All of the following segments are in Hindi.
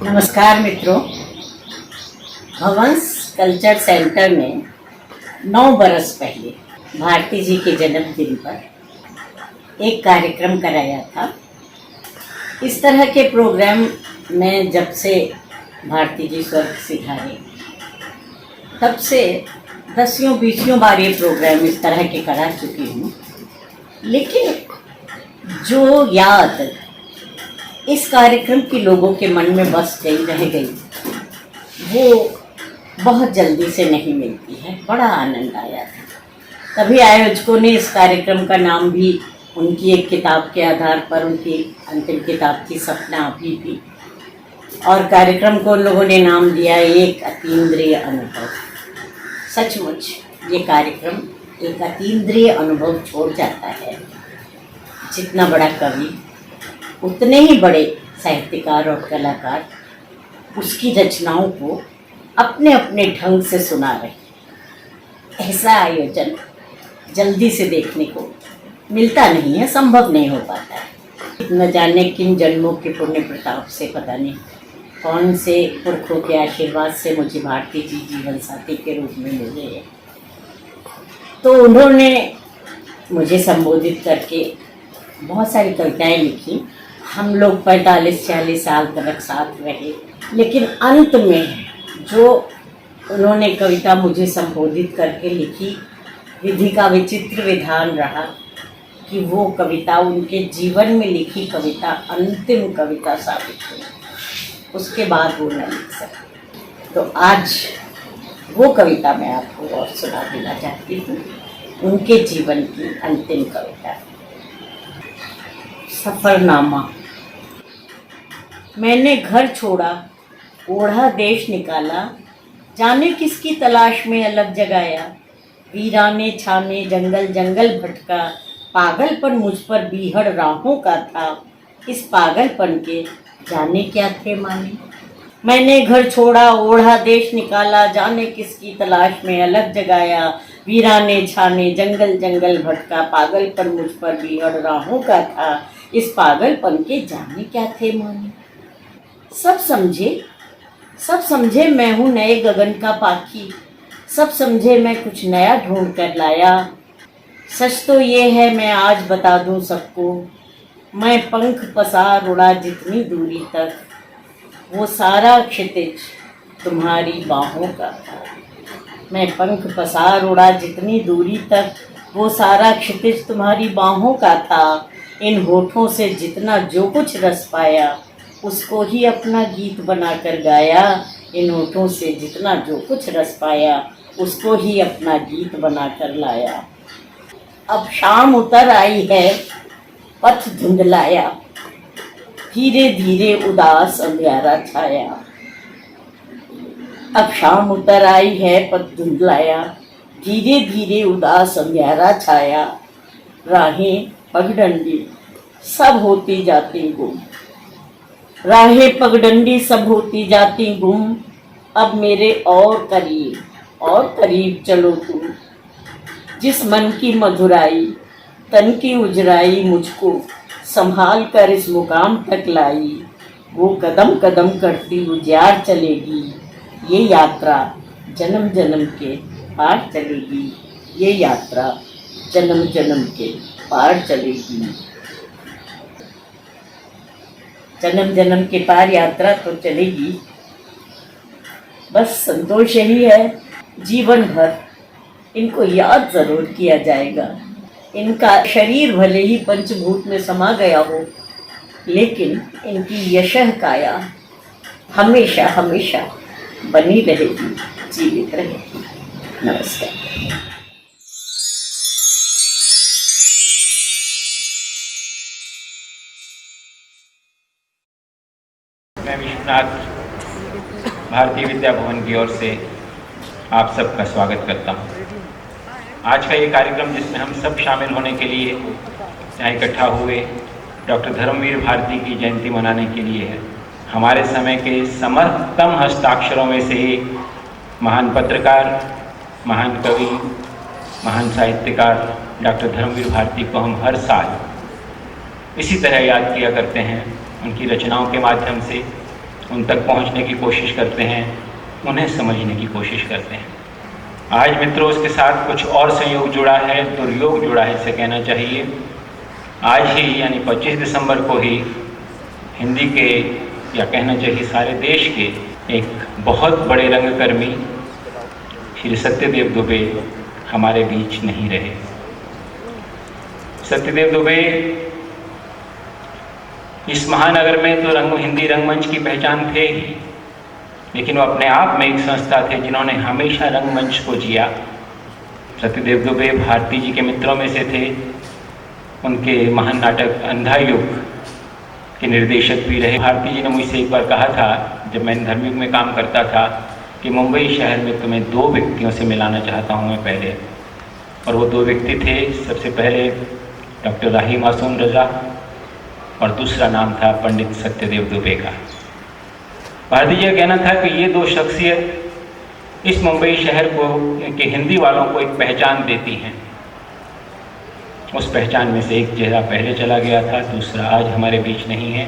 नमस्कार मित्रों, भवंस कल्चर सेंटर में 9 बरस पहले भारती जी के जन्मदिन पर एक कार्यक्रम कराया था। इस तरह के प्रोग्राम में जब से भारती जी स्वर्ग सिधारे तब से 10-20 बार ये प्रोग्राम इस तरह के करा चुकी हूँ, लेकिन जो याद इस कार्यक्रम की लोगों के मन में बस गई रह गई वो बहुत जल्दी से नहीं मिलती है। बड़ा आनंद आया था। तभी आयोजकों ने इस कार्यक्रम का नाम भी उनकी एक किताब के आधार पर, उनकी अंतिम किताब की सपना अभी भी, और कार्यक्रम को उन लोगों ने नाम दिया एक अतीन्द्रिय अनुभव। सचमुच ये कार्यक्रम एक अतीन्द्रिय अनुभव छोड़ जाता है। जितना बड़ा कवि उतने ही बड़े साहित्यकार और कलाकार उसकी रचनाओं को अपने अपने ढंग से सुना रहे। ऐसा आयोजन जल्दी से देखने को मिलता नहीं है, संभव नहीं हो पाता है। न जाने किन जन्मों के पुण्य प्रताप से, पता नहीं कौन से पुरखों के आशीर्वाद से मुझे भारती जी जीवन साथी के रूप में मिले हैं। तो उन्होंने मुझे संबोधित करके बहुत सारी कविताएं लिखी। हम लोग 45-40 साल तक साथ रहे, लेकिन अंत में जो उन्होंने कविता मुझे संबोधित करके लिखी, विधि का विचित्र विधान रहा कि वो कविता उनके जीवन में लिखी कविता अंतिम कविता साबित हुई। उसके बाद वो न लिख सके। तो आज वो कविता मैं आपको और सुना देना चाहती हूँ, उनके जीवन की अंतिम कविता। सफरनामा। मैंने घर छोड़ा, ओढ़ा देश निकाला, जाने किसकी तलाश में अलग जगाया। वीराने छाने जंगल जंगल भटका, पागलपन मुझ पर बीहड़ राहों का था। इस पागलपन के जाने क्या थे माने। मैंने घर छोड़ा, ओढ़ा देश निकाला, जाने किसकी तलाश में अलग जगाया। वीराने छाने जंगल जंगल भटका, पागलपन मुझ पर बीहड़ राहों का था। इस पागलपन के जाने क्या थे माने। सब समझे मैं हूँ नए गगन का पाखी, सब समझे मैं कुछ नया ढूंढ कर लाया। सच तो ये है मैं आज बता दूँ सबको, मैं पंख पसार उड़ा जितनी दूरी तक, वो सारा क्षितिज तुम्हारी बाहों का था। मैं पंख पसार उड़ा जितनी दूरी तक, वो सारा क्षितिज तुम्हारी बाहों का था। इन होठों से जितना जो कुछ रस पाया, उसको ही अपना गीत बनाकर गाया। इन होठों से जितना जो कुछ रस पाया, उसको ही अपना गीत बनाकर लाया। अब शाम उतर आई है, पथ धुंधलाया, धीरे धीरे उदास अंधियारा छाया। अब शाम उतर आई है, पथ धुंधलाया, धीरे धीरे उदास अंधियारा छाया। राहें पगडंडी सब होती जाती गुम, राहें पगडंडी सब होती जाती गुम। अब मेरे और करीब चलो तुम, जिस मन की मधुराई तन की उजराई मुझको संभाल कर इस मुकाम तक लाई। वो कदम कदम करती उजियार चलेगी, ये यात्रा जन्म जन्म के पार चलेगी। ये यात्रा जन्म जन्म के पार चलेगी। जन्म जन्म के पार यात्रा तो चलेगी। बस संतोष यही है, जीवन भर इनको याद जरूर किया जाएगा। इनका शरीर भले ही पंचभूत में समा गया हो, लेकिन इनकी यशः काया हमेशा हमेशा बनी रहेगी, जीवित रहेगी। नमस्कार। मैं विश्वनाथ भारतीय विद्या भवन की ओर से आप सबका स्वागत करता हूँ। आज का ये कार्यक्रम जिसमें हम सब शामिल होने के लिए यहाँ इकट्ठा हुए, डॉक्टर धर्मवीर भारती की जयंती मनाने के लिए है। हमारे समय के समर्थतम हस्ताक्षरों में से एक महान पत्रकार, महान कवि, महान साहित्यकार डॉक्टर धर्मवीर भारती को हम हर साल इसी तरह याद किया करते हैं, उनकी रचनाओं के माध्यम से, उन तक पहुंचने की कोशिश करते हैं, उन्हें समझने की कोशिश करते हैं। आज मित्रों उसके साथ कुछ और संयोग जुड़ा है, दुर्योग जुड़ा है इसे कहना चाहिए। आज ही यानी 25 दिसंबर को ही हिंदी के या कहना चाहिए सारे देश के एक बहुत बड़े रंगकर्मी श्री सत्यदेव दुबे हमारे बीच नहीं रहे। सत्यदेव दुबे इस महानगर में तो हिंदी रंगमंच की पहचान थे ही, लेकिन वो अपने आप में एक संस्था थे जिन्होंने हमेशा रंगमंच को जिया। सत्यदेव दुबे भारती जी के मित्रों में से थे। उनके महान नाटक अंधा युग के निर्देशक भी रहे। भारती जी ने मुझसे एक बार कहा था, जब मैं धर्मयुग में काम करता था, कि मुंबई शहर में तुम्हें 2 व्यक्तियों से मिलाना चाहता हूँ मैं पहले। और वो 2 व्यक्ति थे। सबसे पहले डॉक्टर राही मासूम रज़ा और दूसरा नाम था पंडित सत्यदेव दुबे का। भारती जी का कहना था कि ये 2 शख्सियत इस मुंबई शहर को के हिंदी वालों को एक पहचान देती हैं। उस पहचान में से एक चेहरा पहले चला गया था, दूसरा आज हमारे बीच नहीं है।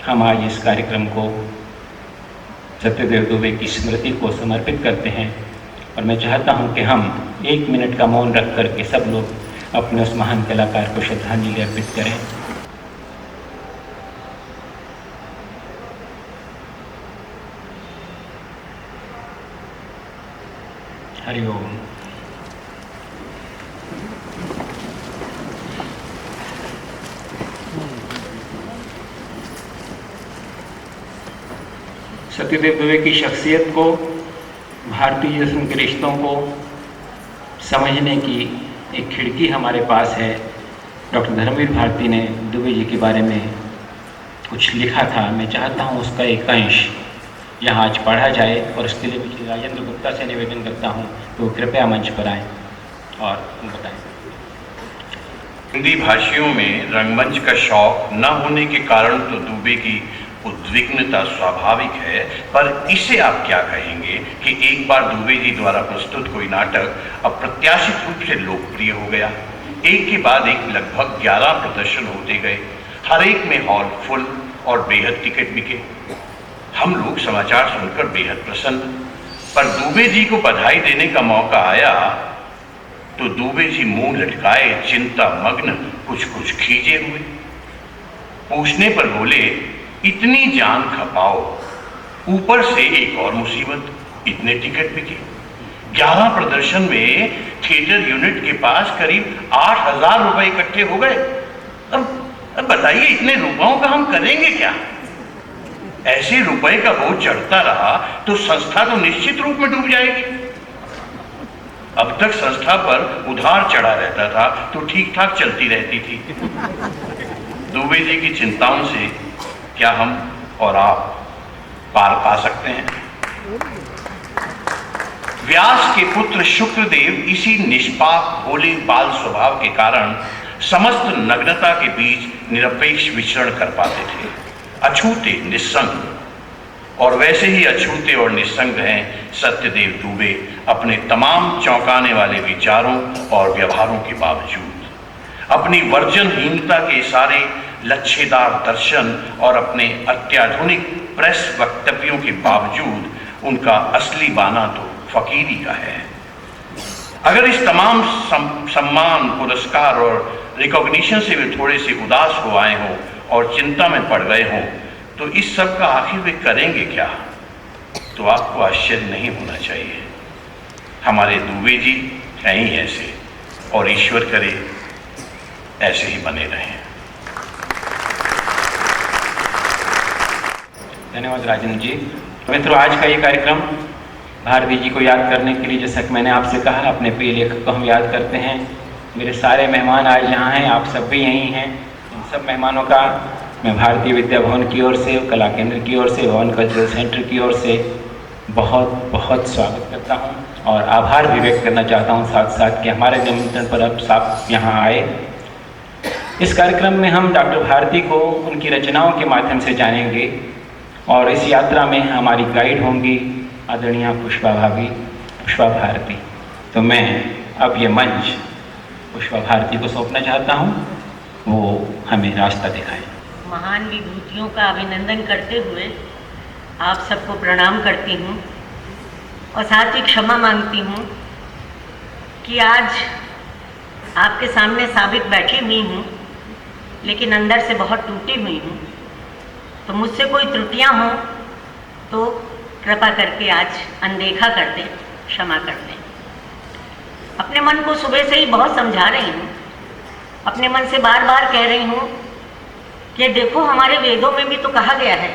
हम आज इस कार्यक्रम को सत्यदेव दुबे की स्मृति को समर्पित करते हैं और मैं चाहता हूं कि हम 1 मिनट का मौन रख करके सब लोग अपने उस महान कलाकार को श्रद्धांजलि अर्पित करें। हरि ओम। सत्यदेव दुबे की शख्सियत को, भारतीय जिस्म के रिश्तों को समझने की एक खिड़की हमारे पास है। डॉक्टर धर्मवीर भारती ने दुबे जी के बारे में कुछ लिखा था। मैं चाहता हूँ उसका एक अंश यहाँ आज पढ़ा जाए और उसके लिए मैं राजेंद्र गुप्ता से निवेदन करता हूँ तो कृपया मंच पर आएँ और बताएं। हिंदी भाषियों में रंगमंच का शौक न होने के कारण तो दुबे की उद्विग्नता स्वाभाविक है, पर इसे आप क्या कहेंगे कि एक बार दुबे जी द्वारा प्रस्तुत कोई नाटक अप्रत्याशित रूप से लोकप्रिय हो गया। एक के बाद एक लगभग 11 प्रदर्शन होते गए, हर एक में हॉल फुल और बेहद टिकट बिके। हम लोग समाचार सुनकर बेहद प्रसन्न, पर दुबे जी को बधाई देने का मौका आया तो दुबे जी मुंह लटकाए चिंता मग्न कुछ कुछ खींचे हुए। पूछने पर बोले, इतनी जान खपाओ, ऊपर से एक और मुसीबत, इतने टिकट बिके। 11 प्रदर्शन में थिएटर यूनिट के पास करीब 8,000 रुपए इकट्ठे हो गए। अब बताइए इतने रुपयों का हम करेंगे क्या? ऐसे रुपए का बोझ चढ़ता रहा तो संस्था तो निश्चित रूप में डूब जाएगी। अब तक संस्था पर उधार चढ़ा रहता था तो ठीक ठाक चलती रहती थी। दुबे जी की चिंताओं से क्या हम और आप पार पा सकते हैं? व्यास के पुत्र शुक्रदेव इसी निष्पाप भोले बाल स्वभाव के कारण समस्त नग्नता के बीच निरपेक्ष विचरण कर पाते थे, अछूते निस्संग। और वैसे ही अछूते और निस्संग हैं सत्यदेव दुबे अपने तमाम चौंकाने वाले विचारों और व्यवहारों के बावजूद। अपनी वर्जनहीनता के सारे लच्छेदार दर्शन और अपने अत्याधुनिक प्रेस वक्तव्यों के बावजूद उनका असली बाना तो फकीरी का है। अगर इस तमाम सम्मान, पुरस्कार और रिकॉग्निशन से वे थोड़े से उदास हो आए हों और चिंता में पड़ गए हों, तो इस सब का आखिर वे करेंगे क्या? तो आपको आश्चर्य नहीं होना चाहिए। हमारे दुबे जी हैं ही ऐसे, और ईश्वर करे ऐसे ही बने रहें। धन्यवाद राजेंद्र जी। मित्रों, आज का ये कार्यक्रम भारती जी को याद करने के लिए, जैसा कि मैंने आपसे कहा, अपने प्रिय लेखक को हम याद करते हैं। मेरे सारे मेहमान आज यहाँ हैं, आप सब भी यहीं हैं। इन सब मेहमानों का मैं भारतीय विद्या भवन की ओर से, कला केंद्र की ओर से, भवन कल्चरल सेंटर की ओर से बहुत बहुत स्वागत करता हूँ और आभार भी व्यक्त करना चाहता हूँ साथ साथ कि हमारे निमंत्रण पर अब साथ यहाँ आए। इस कार्यक्रम में हम डॉक्टर भारती को उनकी रचनाओं के माध्यम से जानेंगे और इस यात्रा में हमारी गाइड होंगी आदरणीय पुष्पा भाभी, पुष्पा भारती। तो मैं अब ये मंच पुष्पा भारती को सौंपना चाहता हूँ, वो हमें रास्ता दिखाएं। महान विभूतियों का अभिनंदन करते हुए आप सबको प्रणाम करती हूँ और साथ ही क्षमा मांगती हूँ कि आज आपके सामने साबित बैठी हुई हूँ, लेकिन अंदर से बहुत टूटी हुई हूँ। तो मुझसे कोई त्रुटियाँ हों तो कृपा करके आज अनदेखा कर दें, क्षमा कर दें। अपने मन को सुबह से ही बहुत समझा रही हूँ, अपने मन से बार बार कह रही हूँ कि देखो हमारे वेदों में भी तो कहा गया है,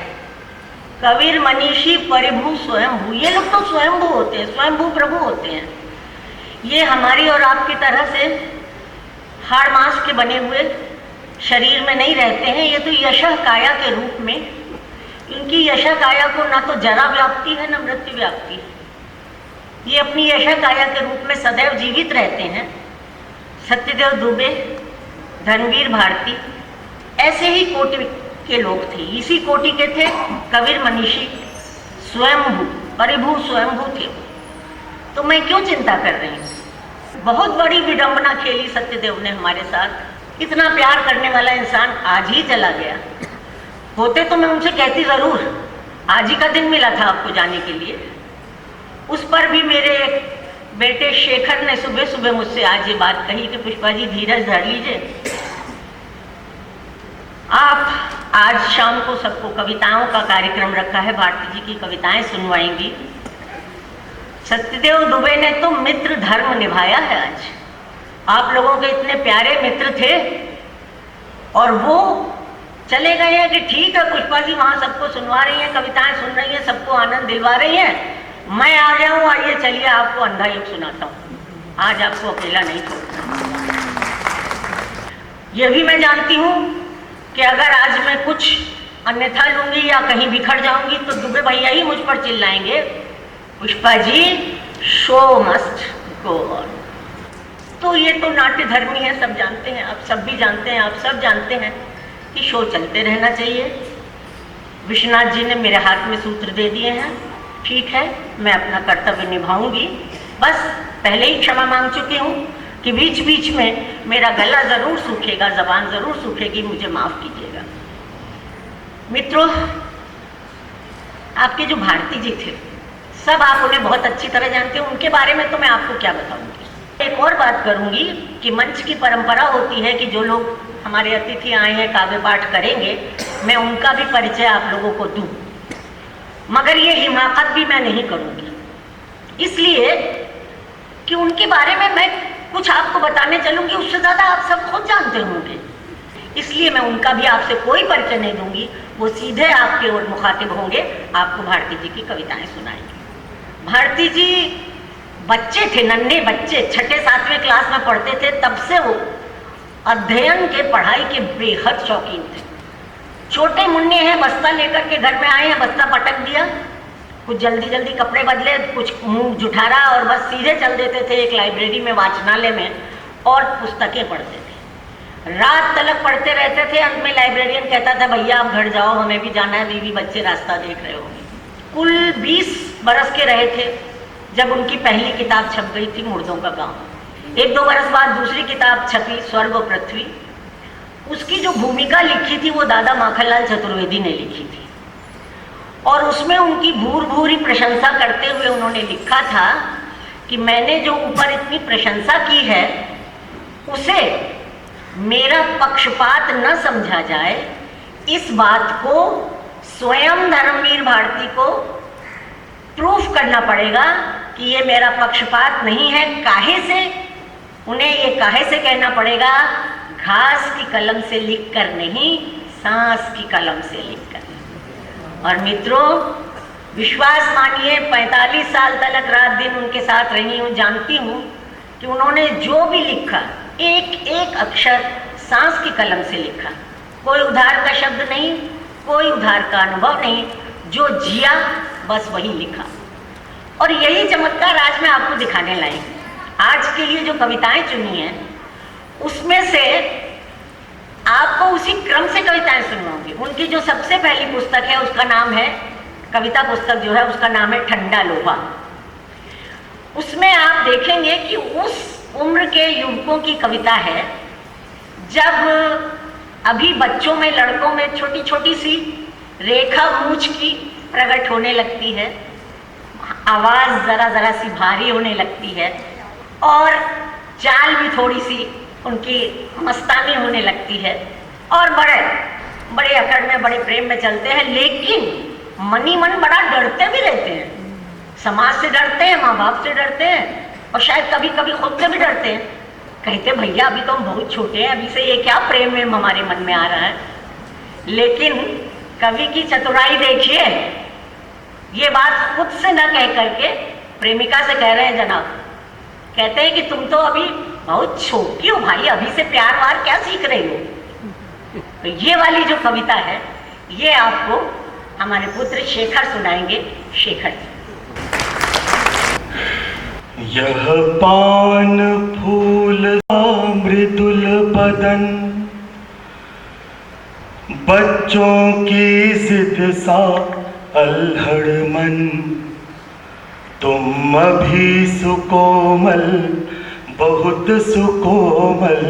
कबीर मनीषी परिभू स्वयंभू। ये लोग तो स्वयंभू होते हैं, स्वयंभू प्रभु होते हैं। ये हमारी और आपकी तरह से हाड़ मांस के बने हुए शरीर में नहीं रहते हैं। ये तो यशः काया के रूप में, इनकी यशः काया को ना तो जरा व्याप्ति है ना मृत्यु व्याप्ति है। ये अपनी यशः काया के रूप में सदैव जीवित रहते हैं। सत्यदेव दुबे, धर्मवीर भारती, ऐसे ही कोटि के लोग थे। इसी कोटि के थे कबीर मनीषी, स्वयंभू परिभू स्वयंभू थे। तो मैं क्यों चिंता कर रही हूँ? बहुत बड़ी विडंबना खेली सत्यदेव ने हमारे साथ। इतना प्यार करने वाला इंसान आज ही चला गया। होते तो मैं उनसे कहती जरूर, आज ही का दिन मिला था आपको जाने के लिए। उस पर भी मेरे बेटे शेखर ने सुबह सुबह मुझसे आज ये बात कही कि पुष्पा जी धीरज धर लीजिए, आप आज शाम को सबको कविताओं का कार्यक्रम रखा है, भारती जी की कविताएं सुनवाएंगी। सत्यदेव दुबे ने तो मित्र धर्म निभाया है। आज आप लोगों के इतने प्यारे मित्र थे और वो चले गए हैं कि ठीक है पुष्पा जी वहाँ सबको सुनवा रही हैं, कविताएं सुन रही हैं, सबको आनंद दिलवा रही हैं, मैं आ गया हूँ, आइए चलिए आपको अंधा युग सुनाता हूँ। आज आपको अकेला नहीं छोड़ता। ये भी मैं जानती हूँ कि अगर आज मैं कुछ अन्यथा लूंगी या कहीं बिखर जाऊंगी तो दुबे भैया ही मुझ पर चिल्लाएंगे, Pushpa ji show must go on. तो ये तो नाट्य धर्मी है, सब जानते हैं, आप सब भी जानते हैं, आप सब जानते हैं कि शो चलते रहना चाहिए। विश्वनाथ जी ने मेरे हाथ में सूत्र दे दिए हैं, ठीक है, मैं अपना कर्तव्य निभाऊंगी। बस पहले ही क्षमा मांग चुकी हूँ कि बीच बीच में मेरा गला जरूर सूखेगा, जबान जरूर सूखेगी, मुझे माफ कीजिएगा। मित्रों, आपके जो भारती जी थे, सब आप उन्हें बहुत अच्छी तरह जानते हैं, उनके बारे में तो मैं आपको क्या बताऊंगी। एक और बात करूंगी कि मंच की परंपरा होती है कि जो लोग हमारे अतिथि आए हैं काव्य पाठ करेंगे, मैं उनका भी परिचय आप लोगों को दूं, मगर ये हिमाकत भी मैं नहीं करूंगी, इसलिए कि उनके बारे में मैं कुछ आपको बताने चलूंगी उससे ज्यादा आप सब खुद जानते होंगे, इसलिए मैं उनका भी आपसे कोई परिचय नहीं दूंगी। वो सीधे आपके ओर मुखातिब होंगे, आपको भारती जी की कविताएं सुनाएंगे। भारती जी बच्चे थे, नन्हे बच्चे, 6-7वें क्लास में पढ़ते थे, तब से वो अध्ययन के, पढ़ाई के बेहद शौकीन थे। छोटे मुन्ने हैं, बस्ता लेकर के घर में आए हैं, बस्ता पटक दिया, कुछ जल्दी जल्दी कपड़े बदले, कुछ मुंह जुठारा और बस सीधे चल देते थे एक लाइब्रेरी में, वाचनालय में, और पुस्तकें पढ़ते थे। रात तलक पढ़ते रहते थे। अंत में लाइब्रेरियन कहता था भैया आप घर जाओ, हमें भी जाना है, बीवी बच्चे रास्ता देख रहे होंगे। कुल 20 बरस के रहे थे जब उनकी पहली किताब छप गई थी, मुर्दों का गांव। 1-2 बरस बाद दूसरी किताब छपी, स्वर्ग और पृथ्वी। उसकी जो भूमिका लिखी थी वो दादा माखनलाल चतुर्वेदी ने लिखी थी, और उसमें उनकी भूर भूरी प्रशंसा करते हुए उन्होंने लिखा था कि मैंने जो ऊपर इतनी प्रशंसा की है उसे मेरा पक्षपात न समझा जाए, इस बात को स्वयं धर्मवीर भारती को प्रूफ करना पड़ेगा कि ये मेरा पक्षपात नहीं है। काहे से? उन्हें ये काहे से कहना पड़ेगा? घास की कलम से लिखकर नहीं, सांस की कलम से लिखकर। और मित्रों, विश्वास मानिए, 45 साल तक रात दिन उनके साथ रही हूँ, जानती हूँ कि उन्होंने जो भी लिखा, एक एक अक्षर सांस की कलम से लिखा। कोई उधार का शब्द नहीं, कोई उधार का अनुभव नहीं, जो जिया बस वही लिखा। और यही चमत्कार आज मैं आपको दिखाने लाई हूँ। आज के लिए जो कविताएं चुनी हैं उसमें से आपको उसी क्रम से कविताएं सुनवाऊंगी। उनकी जो सबसे पहली पुस्तक है उसका नाम है, कविता पुस्तक जो है उसका नाम है ठंडा लोहा। उसमें आप देखेंगे कि उस उम्र के युवकों की कविता है जब अभी बच्चों में, लड़कों में छोटी छोटी सी रेखा मूंछ की प्रकट होने लगती है, आवाज़ ज़रा ज़रा सी भारी होने लगती है और चाल भी थोड़ी सी उनकी मस्तानी होने लगती है और बड़े बड़े अकड़ में, बड़े प्रेम में चलते हैं, लेकिन मन ही मन बड़ा डरते भी रहते हैं। समाज से डरते हैं, माँ बाप से डरते हैं और शायद कभी कभी खुद से भी डरते हैं। कहते भैया अभी तो हम बहुत छोटे हैं, अभी से ये क्या प्रेम वेम हमारे मन में आ रहा है। लेकिन कवि की चतुराई देखिए, ये बात खुद से न कह करके प्रेमिका से कह रहे हैं जनाब। कहते हैं कि तुम तो अभी बहुत छोटी हो भाई, अभी से प्यार वार क्या सीख रही हो। तो ये वाली जो कविता है ये आपको हमारे पुत्र शेखर सुनाएंगे। शेखर जी। यह पान फूल मृदुल बदन, बच्चों की जिद सा अल्हड़ मन, तुम अभी सुकोमल बहुत सुकोमल,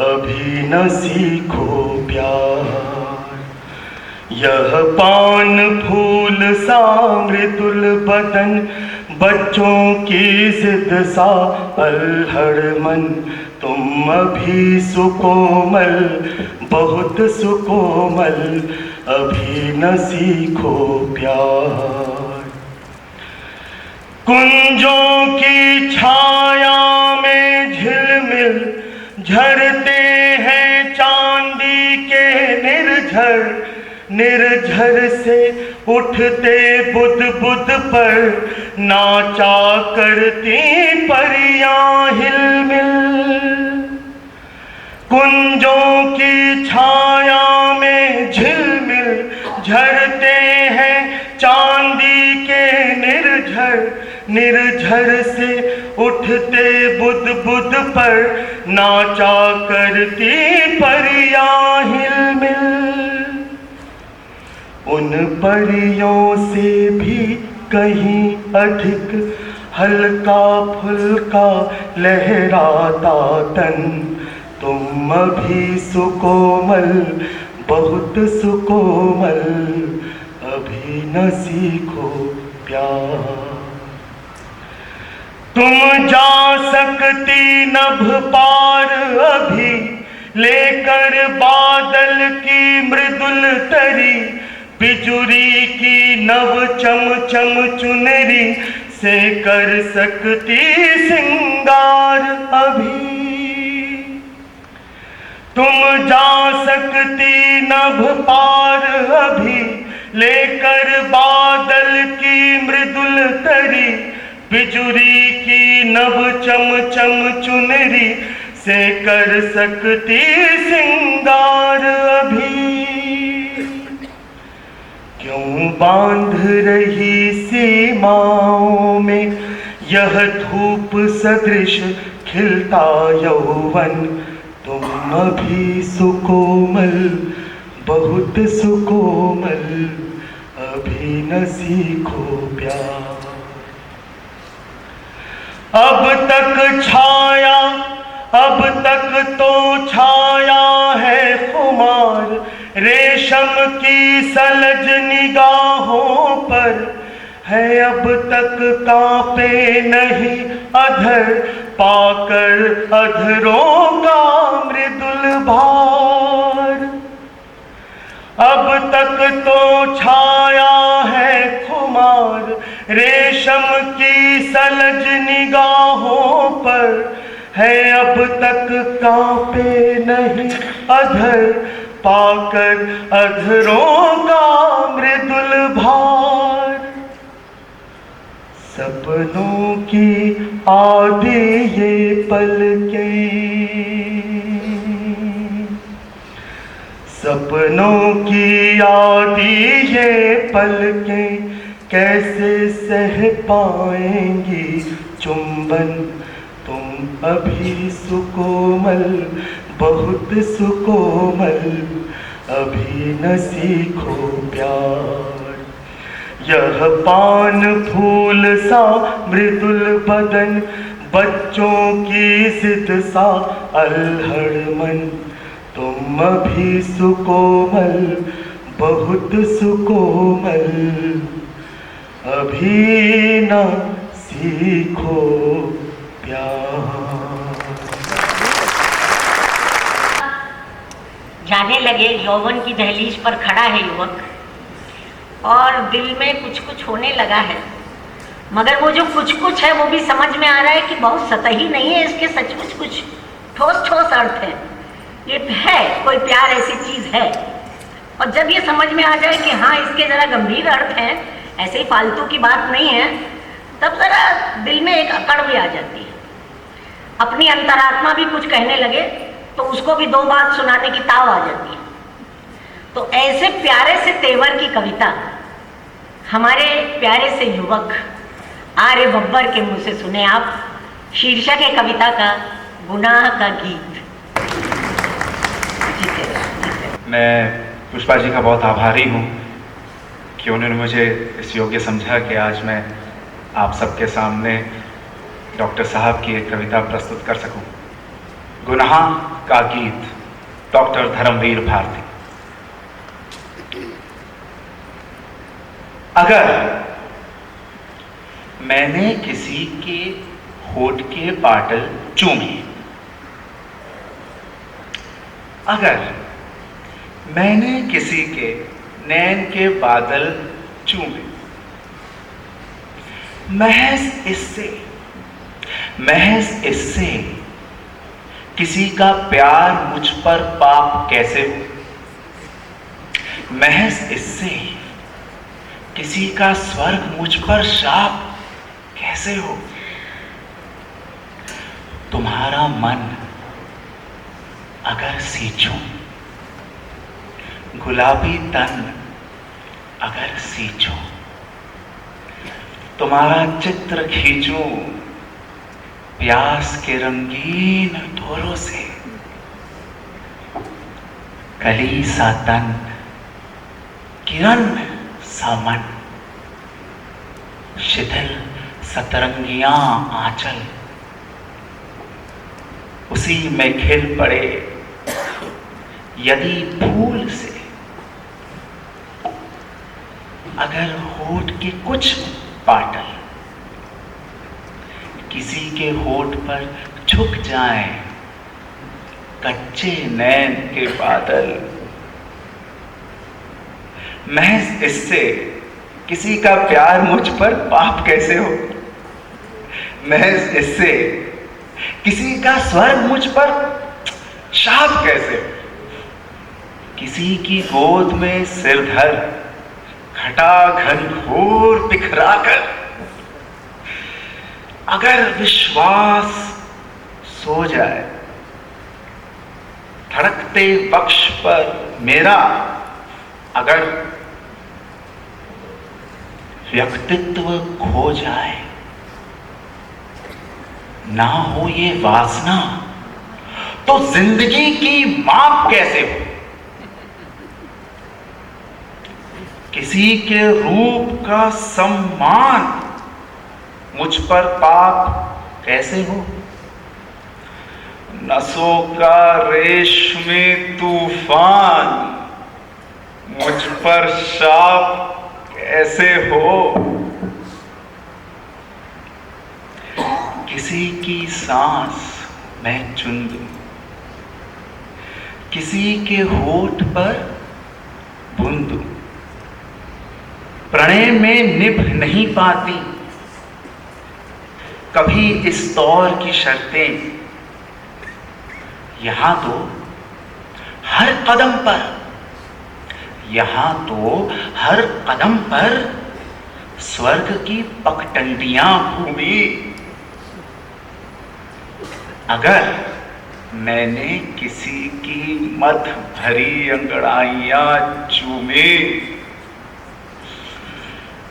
अभी न सीखो प्यार। यह पान फूल सा मृदुल बदन, बच्चों की जिद सा अल्हड़ मन, तुम अभी सुकोमल बहुत सुकोमल, अभी न सीखो प्यार। कुंजों की छाया में झिलमिल झरते हैं चांदी के निर्झर, निर्झर से उठते बुध बुध पर नाचा करती परियां हिलमिल। कुंजों की छाया में झिलमिल झरते हैं चांदी के निर्झर, निर्झर से उठते बुध बुध पर नाचा करती परियां हिलमिल। उन परियों से भी कहीं अधिक हल्का फुल्का लहराता तन, तुम अभी सुकोमल बहुत सुकोमल, अभी न सीखो प्यार। तुम जा सकती नभ पार अभी, लेकर बादल की मृदुल तरी, बिजुरी की नव चम चम चुनरी से कर सकती सिंगार अभी। तुम जा सकती नभ पार अभी, लेकर बादल की मृदुल तरी, बिजुरी की नभ चम चम चुनरी से कर सकती सिंगार अभी। क्यों बांध रही सीमाओं में यह धूप सदृश खिलता यौवन, तुम अभी सुकोमल बहुत सुकोमल, अभी न सीखो प्यार। अब तक छाया, अब तक तो छाया है खुमार, रेशम की सलज निगाहों पर है, अब तक कांपे नहीं अधर, पाकर अधरों का मृदुल भार। अब तक तो छाया है खुमार, रेशम की सलज निगाहों पर है, अब तक कांपे नहीं अधर, पाकर अधरों का मृदुल भार। सपनों की आधी ये पलकें, सपनों की आधी ये पलकें, कैसे सह पाएंगी चुंबन, तुम अभी सुकोमल बहुत सुकोमल, अभी न सीखो प्यार। यह पान फूल सा मृदुल बदन, बच्चों की जिद सा अल्हड़ मन, तुम अभी सुकोमल बहुत सुकोमल, अभी न सीखो प्यार। जाने लगे, यौवन की दहलीज पर खड़ा है युवक और दिल में कुछ कुछ होने लगा है, मगर वो जो कुछ कुछ है वो भी समझ में आ रहा है कि बहुत सतही नहीं है, इसके सचमुच कुछ ठोस ठोस अर्थ है। ये है, कोई प्यार ऐसी चीज है। और जब ये समझ में आ जाए कि हाँ इसके जरा गंभीर अर्थ हैं, ऐसे ही फालतू की बात नहीं है, तब जरा दिल में एक अकड़ भी आ जाती है। अपनी अंतरात्मा भी कुछ कहने लगे तो उसको भी दो बात सुनाने की ताव आ जाती है। तो ऐसे प्यारे से तेवर की कविता हमारे प्यारे से युवक आर्य बब्बर के मुंह से सुने आप। शीर्षक है कविता का गुनाह का गीत। मैं पुष्पा जी का बहुत आभारी हूँ कि उन्होंने मुझे इस योग्य समझा कि आज मैं आप सबके सामने डॉक्टर साहब की एक कविता प्रस्तुत कर सकूं। गुनाह का गीत, डॉक्टर धर्मवीर भारती। अगर मैंने किसी के होठ के पाटल चूमे, अगर मैंने किसी के नैन के बादल चूमे, महज इससे किसी का प्यार मुझ पर पाप कैसे हो? महज इससे किसी का स्वर्ग मुझ पर शाप कैसे हो? तुम्हारा मन अगर सींचूं, गुलाबी तन अगर सींचूं, तुम्हारा चित्र खींचूं प्यास के रंगीन धोरों से, कली सा तन, किरण सा मन, शिथिल सतरंगियां आंचल, उसी में खिल पड़े यदि भूल से, अगर होठ के कुछ पाटल किसी के होठ पर झुक जाएं, कच्चे नैन के बादल, महज इससे किसी का प्यार मुझ पर पाप कैसे हो? महज इससे किसी का स्वर्ग मुझ पर शाप कैसे हो? किसी की गोद में सिर धर घटा घनघोर बिखरा कर, अगर विश्वास सो जाए धड़कते वक्ष पर मेरा, अगर व्यक्तित्व खो जाए, ना हो ये वासना तो जिंदगी की माप कैसे हो? किसी के रूप का सम्मान मुझ पर पाप कैसे हो? नसों का रेशमी तूफान मुझ पर शाप कैसे हो? किसी की सांस मैं चुन दूं, किसी के होठ पर बुन दूं, प्रणय में निभ नहीं पाती कभी इस दौर की शर्तें, यहां तो हर कदम पर, यहां तो हर कदम पर स्वर्ग की पगडंडियां घूमी। अगर मैंने किसी की मध भरी अंगड़ाइयां चूमी,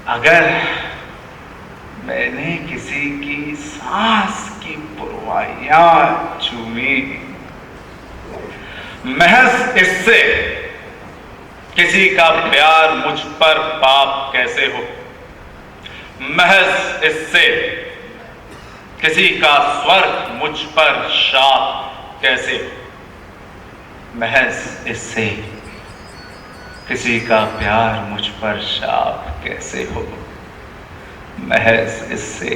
अगर मैंने किसी की सांस की पुरवाइयां चूमी, महज इससे किसी का प्यार मुझ पर पाप कैसे हो? महज इससे किसी का स्वर्ग मुझ पर शाप कैसे हो? महज इससे किसी का प्यार मुझ पर शाप कैसे हो, महज इससे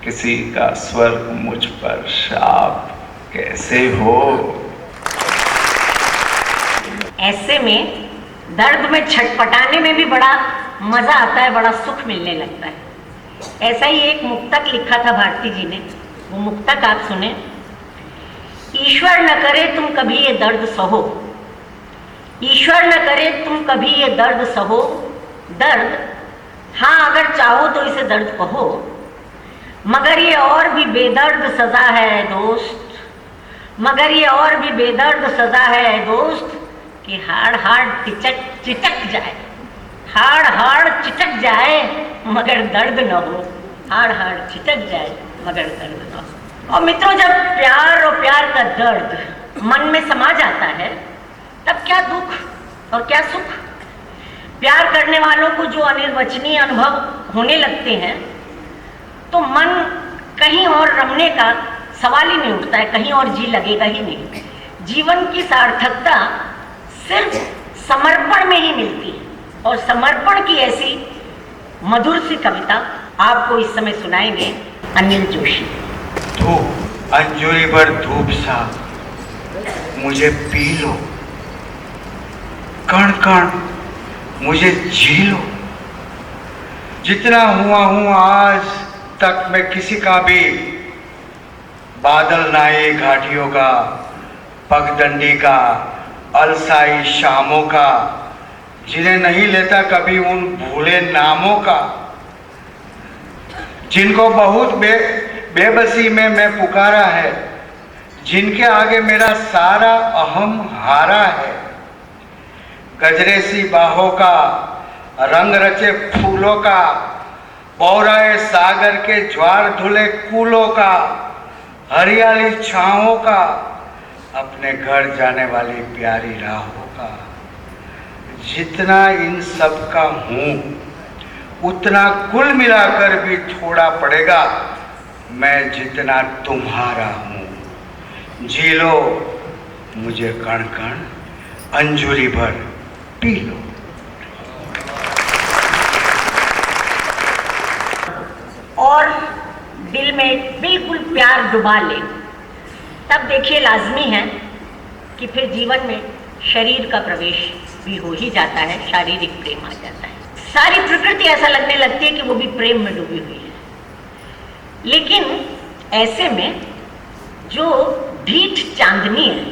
किसी का स्वर्ग मुझ पर शाप कैसे हो। ऐसे में दर्द में छटपटाने में भी बड़ा मजा आता है, बड़ा सुख मिलने लगता है। ऐसा ही एक मुक्तक लिखा था भारती जी ने, वो मुक्तक आप सुने। ईश्वर न करे तुम कभी ये दर्द सहो, ईश्वर न करे तुम कभी ये दर्द सहो, दर्द हाँ अगर चाहो तो इसे दर्द कहो, मगर ये और भी बेदर्द सजा है दोस्त, मगर ये और भी बेदर्द सजा है दोस्त, कि हाड़ हाड़ चिटक जाए, हाड़ हाड़ चिटक जाए मगर दर्द न हो, हाड़ हाड़ चिटक जाए मगर दर्द न हो। और मित्रों, जब प्यार और प्यार का दर्द मन में समा जाता है तब क्या दुख और क्या सुख। प्यार करने वालों को जो अनिर्वचनीय अनुभव होने लगते हैं तो मन कहीं और रमने का सवाल ही नहीं उठता है, कहीं और जी लगेगा ही नहीं। जीवन की सार्थकता सिर्फ समर्पण में ही मिलती है, और समर्पण की ऐसी मधुर सी कविता आपको इस समय सुनाएंगे अनिल जोशी। धूप अंजुरी पर धूप सा मुझे पी लो, कण कण मुझे जी लो, जितना हुआ हूं आज तक मैं किसी का भी बादल नाए घाटियों का, पगडंडी का, अलसाई शामों का, जिन्हें नहीं लेता कभी उन भूले नामों का, जिनको बहुत बेबसी में मैं पुकारा है, जिनके आगे मेरा सारा अहम हारा है। गजरे सी बाहों का, रंग रचे फूलों का, पौराए सागर के ज्वार धुले कूलों का, हरियाली छाओं का, अपने घर जाने वाली प्यारी राहों का। जितना इन सब का हूं उतना कुल मिलाकर भी थोड़ा पड़ेगा, मैं जितना तुम्हारा हूं। जी लो मुझे कण कण, अंजुरी भर पी लो। और दिल में बिल्कुल प्यार डुबा ले, तब देखिए लाजमी है कि फिर जीवन में शरीर का प्रवेश भी हो ही जाता है, शारीरिक प्रेम आ जाता है। सारी प्रकृति ऐसा लगने लगती है कि वो भी प्रेम में डूबी हुई है। लेकिन ऐसे में जो ढीठ चांदनी है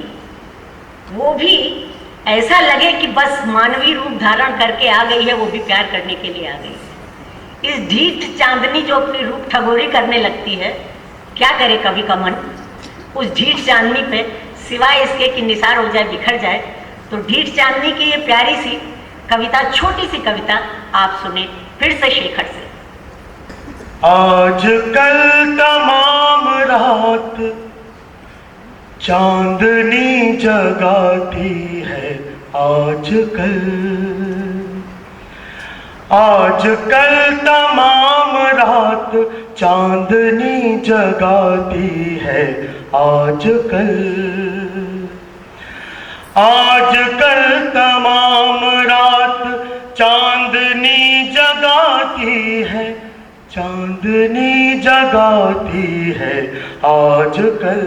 वो भी ऐसा लगे कि बस मानवीय रूप धारण करके आ गई है, वो भी प्यार करने के लिए आ गई है। इस ढीठ चांदनी जो अपनी रूप ठगोरी करने लगती है, क्या करे कवि का मन उस ढीठ चांदनी पे, सिवाय इसके कि निसार हो जाए, बिखर जाए। तो ढीठ चांदनी की ये प्यारी सी कविता, छोटी सी कविता आप सुने फिर से शेखर से। आजकल तमाम रात चांदनी जगाती है, आजकल आजकल तमाम रात चांदनी जगाती है, आजकल आजकल तमाम रात चांदनी जगाती है, चांदनी जगाती है, आजकल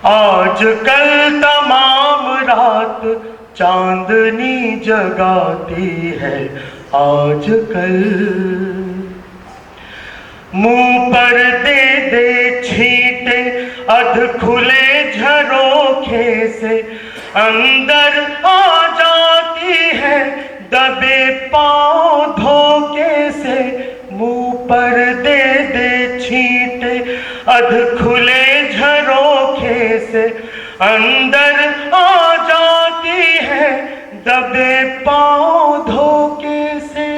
आजकल तमाम रात चांदनी जगाती है, आजकल मुंह पर दे दे छींटे अध खुले झरोखे से, अंदर आ जाती है दबे पांव धोखे से। मुंह पर दे दे छींटे अध खुले झरोखे से, अंदर आ जाती है दबे पांव धोखे से।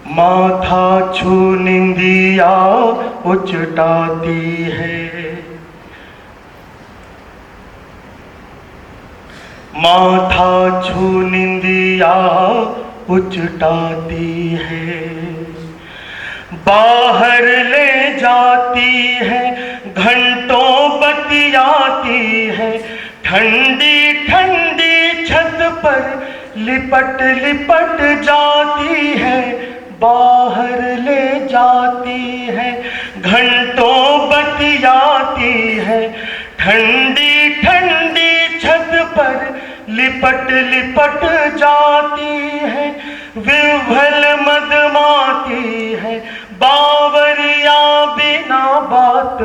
माथा छू निंदिया उचटाती है, माथा छू निंदिया उचटाती है, बाहर ले जाती है घंटों बतियाती है, ठंडी ठंडी छत पर लिपट लिपट जाती है, बाहर ले जाती है, घंटों बतियाती है। ठंडी ठंडी छत पर लिपट लिपट जाती है, विह्वल मदमाती है, बावरिया बिना बात।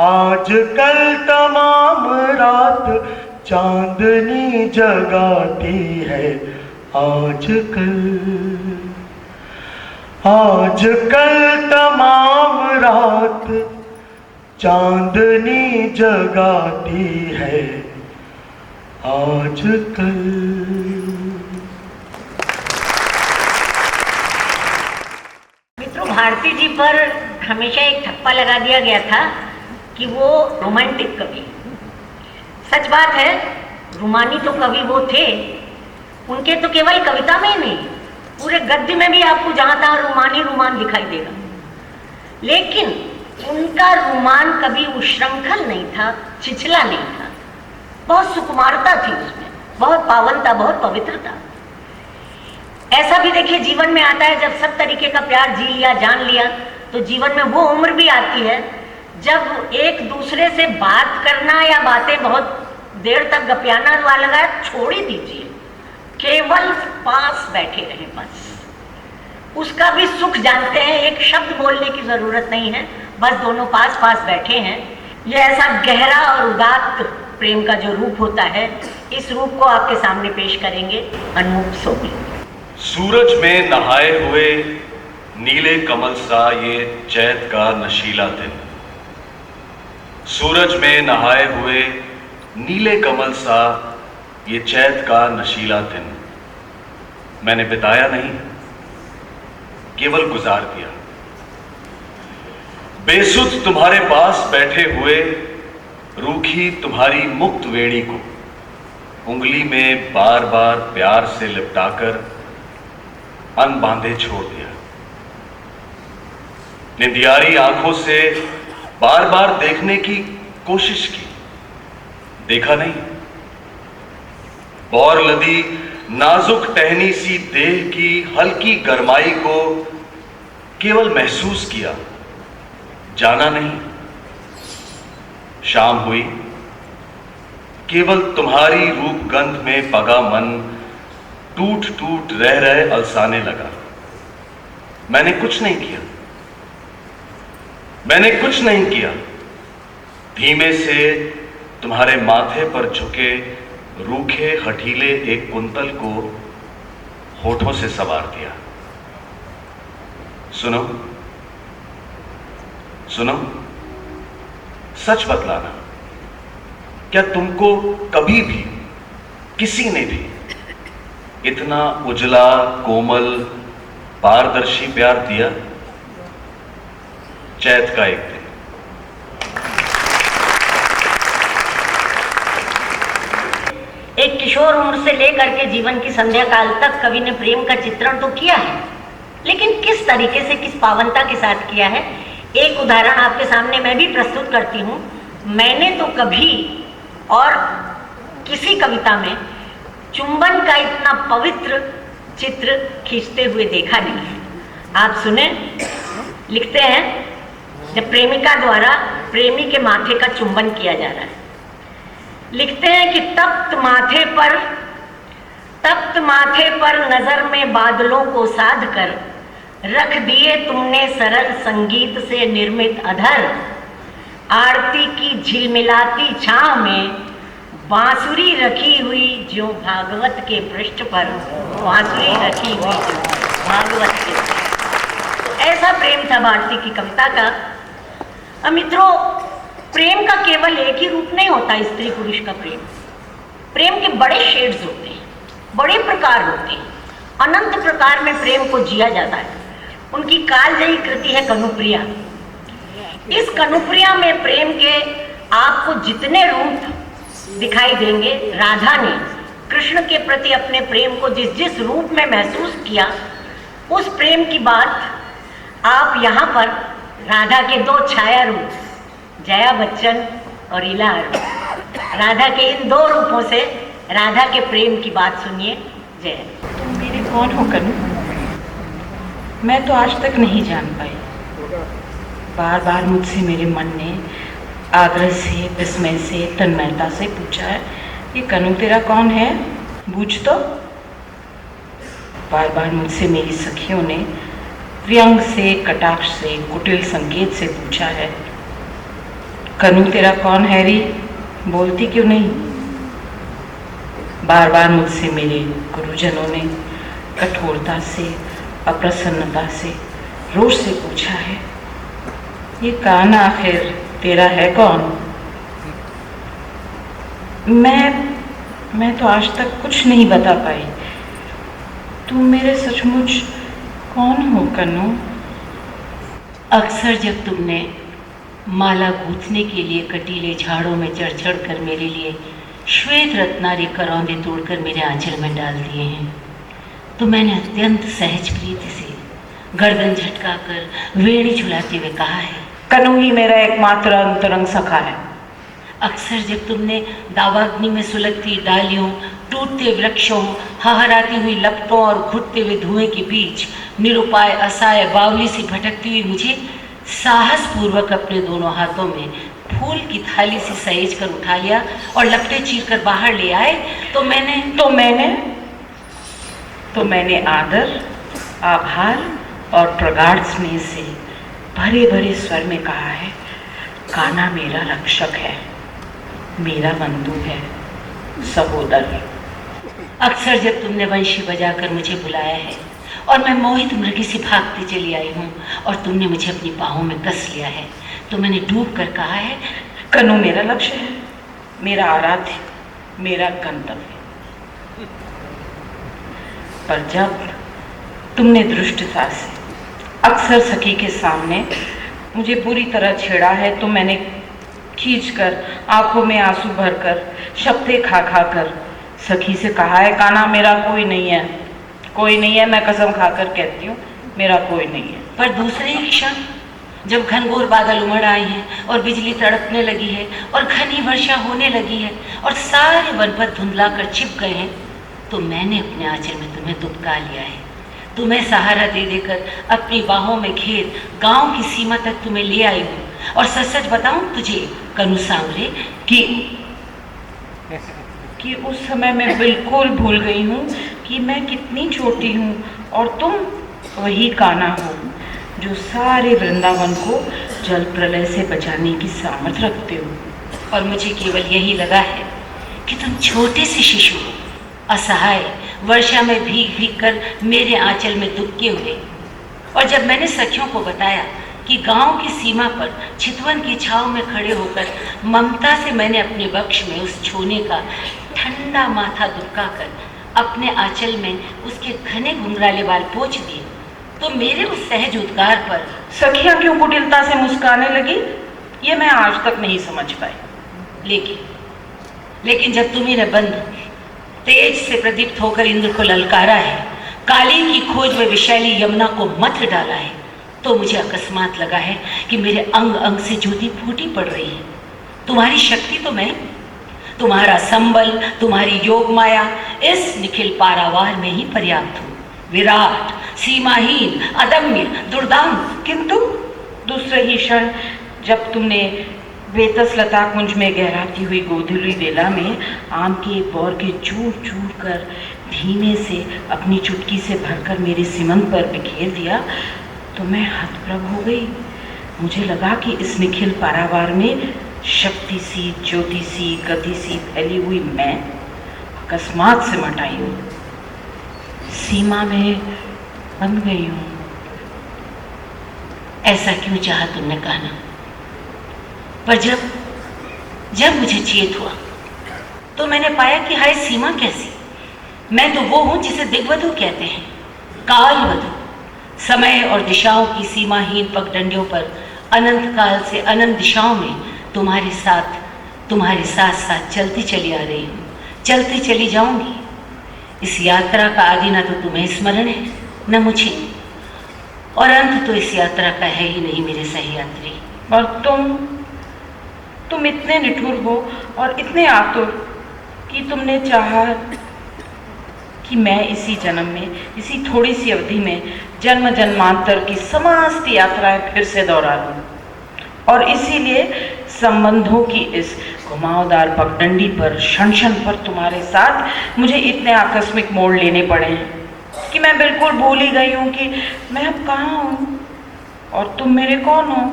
आजकल तमाम रात चांदनी जगाती है, आजकल तमाम रात चांदनी जगाती है, आजकल। मित्रों, भारती जी पर हमेशा एक ठप्पा लगा दिया गया था कि वो रोमांटिक कवि। सच बात है, रूमानी तो कवि वो थे, उनके तो केवल कविता में ही नहीं, पूरे गद्य में भी आपको जहां तहां रूमान दिखाई देगा। लेकिन उनका रूमान कभी उच्छृंखल नहीं था, छिछला नहीं था, बहुत सुकुमारता थी उसमें, बहुत पावनता, बहुत पवित्रता। ऐसा भी देखिए जीवन में आता है, जब सब तरीके का प्यार जी लिया, जान लिया, तो जीवन में वो उम्र भी आती है जब एक दूसरे से बात करना या बातें बहुत देर तक गपियाना वाला छोड़ ही दीजिए, केवल पास बैठे रहें, बस उसका भी सुख जानते हैं। एक शब्द बोलने की जरूरत नहीं है, बस दोनों पास पास बैठे हैं। ये ऐसा गहरा और उदात्त प्रेम का जो रूप होता है, इस रूप को आपके सामने पेश करेंगे अनूप सोनी। सूरज में नहाए हुए नीले कमल सा ये चैत का नशीला दिन, सूरज में नहाए हुए नीले कमल सा ये चैत का नशीला दिन, मैंने बिताया नहीं, केवल गुजार दिया। बेसुध तुम्हारे पास बैठे हुए रूखी तुम्हारी मुक्त वेणी को उंगली में बार बार प्यार से लिपटाकर अनबांधे छोड़ दिया। निंदियारी आंखों से बार बार देखने की कोशिश की, देखा नहीं। बौर लदी नाजुक टहनी सी देह की हल्की गरमाई को केवल महसूस किया, जाना नहीं। शाम हुई, केवल तुम्हारी रूप गंध में पगा मन टूट टूट रह रहे अलसाने लगा। मैंने कुछ नहीं किया, मैंने कुछ नहीं किया। धीमे से तुम्हारे माथे पर झुके रूखे हठीले एक कुंतल को होठों से सवार दिया। सुनो सुनो, सच बतलाना, क्या तुमको कभी भी किसी ने भी इतना उजला, कोमल, पारदर्शी प्यार दिया? चैत का एक दिन। एक किशोर उम्र से लेकर के जीवन की संध्या काल तक कवि ने प्रेम का चित्रण तो किया है, लेकिन किस तरीके से, किस पावनता के साथ किया है, एक उदाहरण आपके सामने मैं भी प्रस्तुत करती हूँ। मैंने तो कभी और किसी कविता में चुंबन का इतना पवित्र चित्र खींचते हुए देखा नहीं है। आप सुने, लिखते हैं, जब प्रेमिका द्वारा प्रेमी के माथे का चुंबन किया जा रहा है, लिखते हैं कि तप्त माथे पर नजर में बादलों को साध कर रख दिए तुमने सरल संगीत से निर्मित अधर। आरती की झिलमिलाती छांव में बांसुरी रखी हुई जो भागवत के पृष्ठ पर, बांसुरी रखी हुई जो भागवत के पृष्ठ। तो ऐसा प्रेम था भारती की कविता का। अब मित्रों, प्रेम का केवल एक ही रूप नहीं होता, स्त्री पुरुष का प्रेम। प्रेम के बड़े शेड्स होते हैं, बड़े प्रकार होते हैं, अनंत प्रकार में प्रेम को जिया जाता है। उनकी कालजयी कृति है कनुप्रिया। इस कनुप्रिया में प्रेम के आपको जितने रूप दिखाई देंगे, राधा ने कृष्ण के प्रति अपने प्रेम को जिस जिस रूप में महसूस किया, उस प्रेम की बात आप यहाँ पर राधा के दो छाया रूप, जया बच्चन और इला अरुण, राधा के इन दो रूपों से राधा के प्रेम की बात सुनिए। जय। तुम मेरे कौन हो कनु? मैं तो आज तक नहीं जान पाई। बार बार मुझसे मेरे मन ने आग्रह से, विस्मय से, तन्मयता से पूछा है, ये कनु तेरा कौन है, बूझ तो। बार बार मुझसे मेरी सखियों ने व्यंग से, कटाक्ष से, कुटिल संकेत से पूछा है, कनु तेरा कौन है री, बोलती क्यों नहीं। बार बार मुझसे मेरे गुरुजनों ने कठोरता से, अप्रसन्नता से, रोष से पूछा है, ये कान आखिर तेरा है कौन। मैं तो आज तक कुछ नहीं बता पाई। तुम मेरे सचमुच कौन हो कनु? अक्सर जब तुमने माला गूंथने के लिए कटीले झाड़ों में चढ़ चढ़ कर मेरे लिए श्वेत रत्नारी करौंदे तोड़कर मेरे आंचल में डाल दिए हैं, तो मैंने अत्यंत सहज प्रीति से गर्दन झटकाकर वेणी झुलाते हुए कहा है, कनु ही मेरा एकमात्र अंतरंग सखा है। अक्सर जब तुमने दावाग्नि में सुलगती डालियों, टूटते वृक्षों, हहराती हुई लपटों और घुटते हुए धुएं के बीच निरुपाय असहाय बावली सी भटकती हुई मुझे साहस पूर्वक अपने दोनों हाथों में फूल की थाली से सहेज कर उठा लिया और लपटे चीर कर बाहर ले आए, तो मैंने आदर, आभार और प्रगाढ़ स्नेह से भरे भरे स्वर में कहा है, कान्हा मेरा रक्षक है, मेरा बंधु है, सहोदर। अक्सर जब तुमने वंशी बजाकर मुझे बुलाया है और मैं मोहित मृगी सी भागती चली आई हूँ और तुमने मुझे अपनी बाहों में कस लिया है, तो मैंने डूब कर कहा है, कनु मेरा लक्ष्य है, मेरा आराध्य, मेरा गंतव्य। पर जब तुमने दृष्टता से अक्सर सखी के सामने मुझे बुरी तरह छेड़ा है, तो मैंने खींचकर आंखों में आंसू भरकर शब्दे खा खा कर सखी से कहा है, कान्हा मेरा कोई नहीं है, कोई नहीं है, मैं कसम खाकर कहती हूँ मेरा कोई नहीं है। पर दूसरे ही क्षण जब घनघोर बादल उमड़ आए हैं और बिजली तड़कने लगी है और घनी वर्षा होने लगी है और सारे वनपथ धुंधला कर छिप गए हैं, तो मैंने अपने आंचल में तुम्हें दुबका लिया है, तुम्हें सहारा दे देकर अपनी बाहों में घेर गांव की सीमा तक तुम्हें ले आई हूँ। और सच सच बताऊं तुझे कनु सांवरे कि उस समय मैं बिल्कुल भूल गई हूँ कि मैं कितनी छोटी हूँ और तुम वही कान्हा हो जो सारे वृंदावन को जल प्रलय से बचाने की सामर्थ्य रखते हो। और मुझे केवल यही लगा है कि तुम छोटे से शिशु हो, असहाय, वर्षा में भीग भीग कर मेरे आंचल में दुबके हुए। और जब मैंने सखियों को बताया कि गांव की सीमा पर चितवन की छांव में खड़े होकर ममता से मैंने अपने वक्ष में उस छोने का ठंडा माथा दुबकाकर अपने आंचल में उसके घने घुंघराले बाल पोंछ दिए, तो मेरे उस सहज उद्गार पर सखियां क्यों कुटिलता से मुस्कुराने लगी, ये मैं आज तक नहीं समझ पाई। लेकिन जब तुम्ही ने बंद तेज से प्रदीप्त होकर इंद्र को ललकारा है, काली की खोज में विशैली यमुना को मथ डाला है, तो मुझे अकस्मात लगा है कि मेरे अंग अंग से ज्योति फूटी पड़ रही है। तुम्हारी शक्ति तो मैं, तुम्हारा संबल, तुम्हारी योग माया इस निखिल पारावार में ही पर्याप्त हूँ, विराट, सीमाहीन, अदम्य, दुर्दांत। किंतु दूसरे ही क्षण जब तुमने वेतस लता कुंज में गहराती हुई गोधुली बेला में आम के एक बौर के चूर चूर कर धीमे से अपनी चुटकी से भरकर मेरे सीमंत पर बिखेर दिया, तो मैं हतप्रभ हो गई। मुझे लगा कि इस निखिल पारावार में शक्ति सी, ज्योति सी, गति सी फैली हुई मैं अकस्मात से मटाई हूँ, सीमा में बंध गई हूँ। ऐसा क्यों चाहा तुमने कहना? पर जब मुझे चेत हुआ तो मैंने पाया कि हाय सीमा कैसी, मैं तो वो हूं जिसे दिग्वधु कहते हैं, कालवधु। समय और दिशाओं की सीमाहीन पगडंडियों पर अनंत काल से अनंत दिशाओं में तुम्हारे साथ साथ चलती चली आ रही हूँ, चलती चली जाऊंगी। इस यात्रा का आदि न तो तुम्हें स्मरण है न मुझे, और अंत तो इस यात्रा का है ही नहीं मेरे सही यात्री। और तुम इतने निठुर हो और इतने आतुर कि तुमने चाहा कि मैं इसी जन्म में, इसी थोड़ी सी अवधि में जन्म जन्मांतर की समस्त यात्राएं फिर से दोहरा लूं। और इसीलिए संबंधों की इस घुमावदार पगडंडी पर, क्षण क्षण पर तुम्हारे साथ मुझे इतने आकस्मिक मोड़ लेने पड़े हैं कि मैं बिल्कुल भूल ही गई हूँ कि मैं अब कहाँ हूँ और तुम मेरे कौन हो।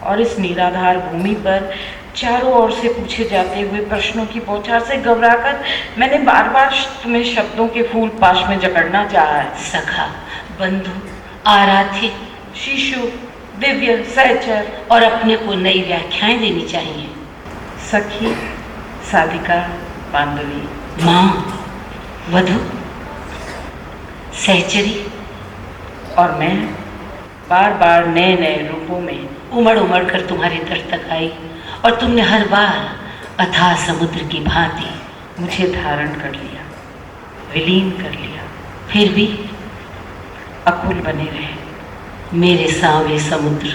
और इस निराधार भूमि पर चारों ओर से पूछे जाते हुए प्रश्नों की बौछार से घबराकर मैंने बार बार तुम्हें शब्दों के फूल पाश में जकड़ना चाहा है। सखा, बंधु, आराध्य, शिशु, दिव्य, सहचर और अपने को नई व्याख्याएं देनी चाहिए। सखी, साधिका, बांधवी, माँ, वधु, सहचरी और मैं बार बार नए नए रूपों में उमड़ उमड़ कर तुम्हारे दर तक आई और तुमने हर बार अथाह समुद्र की भांति मुझे धारण कर लिया, विलीन कर लिया, फिर भी अकुल बने रहे। मेरे सांवले समुद्र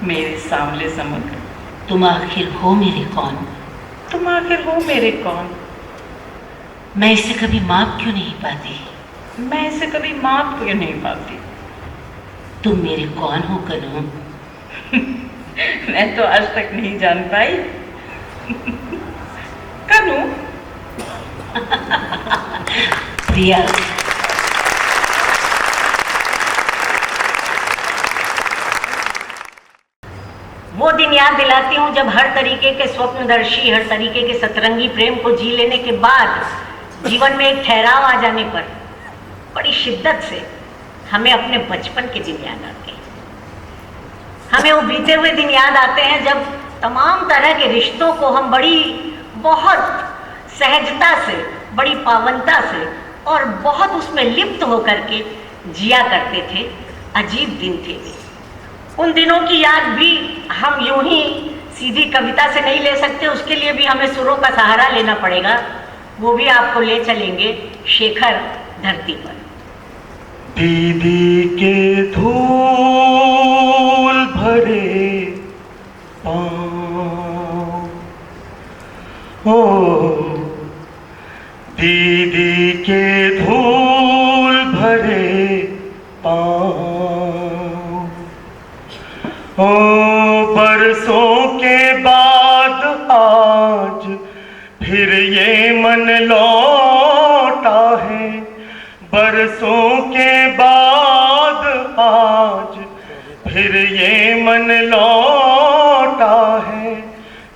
मेरे सांवले समुद्र, तुम आखिर हो मेरे कौन? तुम आखिर हो मेरे कौन? मैं इसे कभी माप क्यों नहीं पाती? मैं इसे कभी माप क्यों नहीं पाती? तुम मेरे कौन हो कन्हू? मैं तो आज तक नहीं जान पाई। कन्हू? प्रिया, वो दिन याद दिलाती हूँ जब हर तरीके के स्वप्नदर्शी, हर तरीके के सतरंगी प्रेम को जी लेने के बाद जीवन में एक ठहराव आ जाने पर बड़ी शिद्दत से हमें अपने बचपन के दिन याद आते हैं। हमें वो बीते हुए दिन याद आते हैं जब तमाम तरह के रिश्तों को हम बहुत सहजता से, बड़ी पावनता से और बहुत उसमें लिप्त होकर के जिया करते थे। अजीब दिन थे वे। उन दिनों की याद भी हम यूं ही सीधी कविता से नहीं ले सकते, उसके लिए भी हमें सुरों का सहारा लेना पड़ेगा। वो भी आपको ले चलेंगे शेखर धरती पर। दीदी के धूल भरे पाँव, ओ दीदी के धूल भरे पाँव, ओ बरसों के बाद आज फिर ये मन लौटा है। बरसों के बाद आज फिर ये मन लौटा है।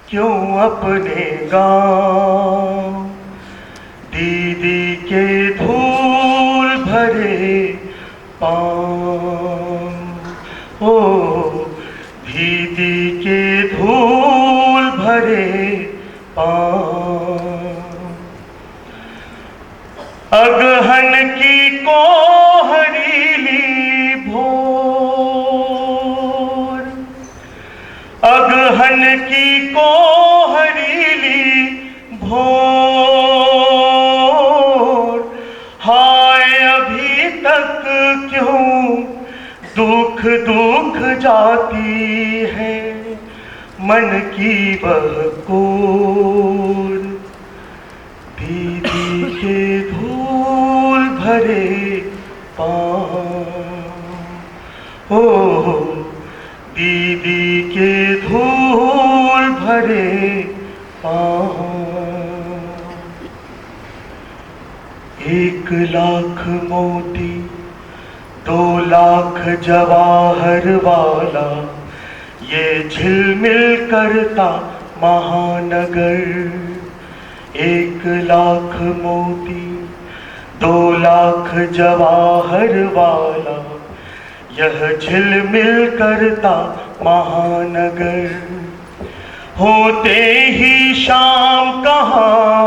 क्यों अपने गाँव दीदी के धूल भरे पाँव, ओ दीदी के धूल भरे पाँव। अगहन की कोहरीली भोर, अगहन की कोहरीली भोर, हाय अभी तक क्यों दुख दुख जाती है मन की वह कोर। दीदी के धूल भरे पाँव, ओ दीदी के धूल भरे पाँव। 1 लाख मोती 2 लाख जवाहर वाला ये झिलमिल करता महानगर। 1 लाख मोती 2 लाख जवाहर वाला यह झिलमिल करता महानगर। होते ही शाम कहाँ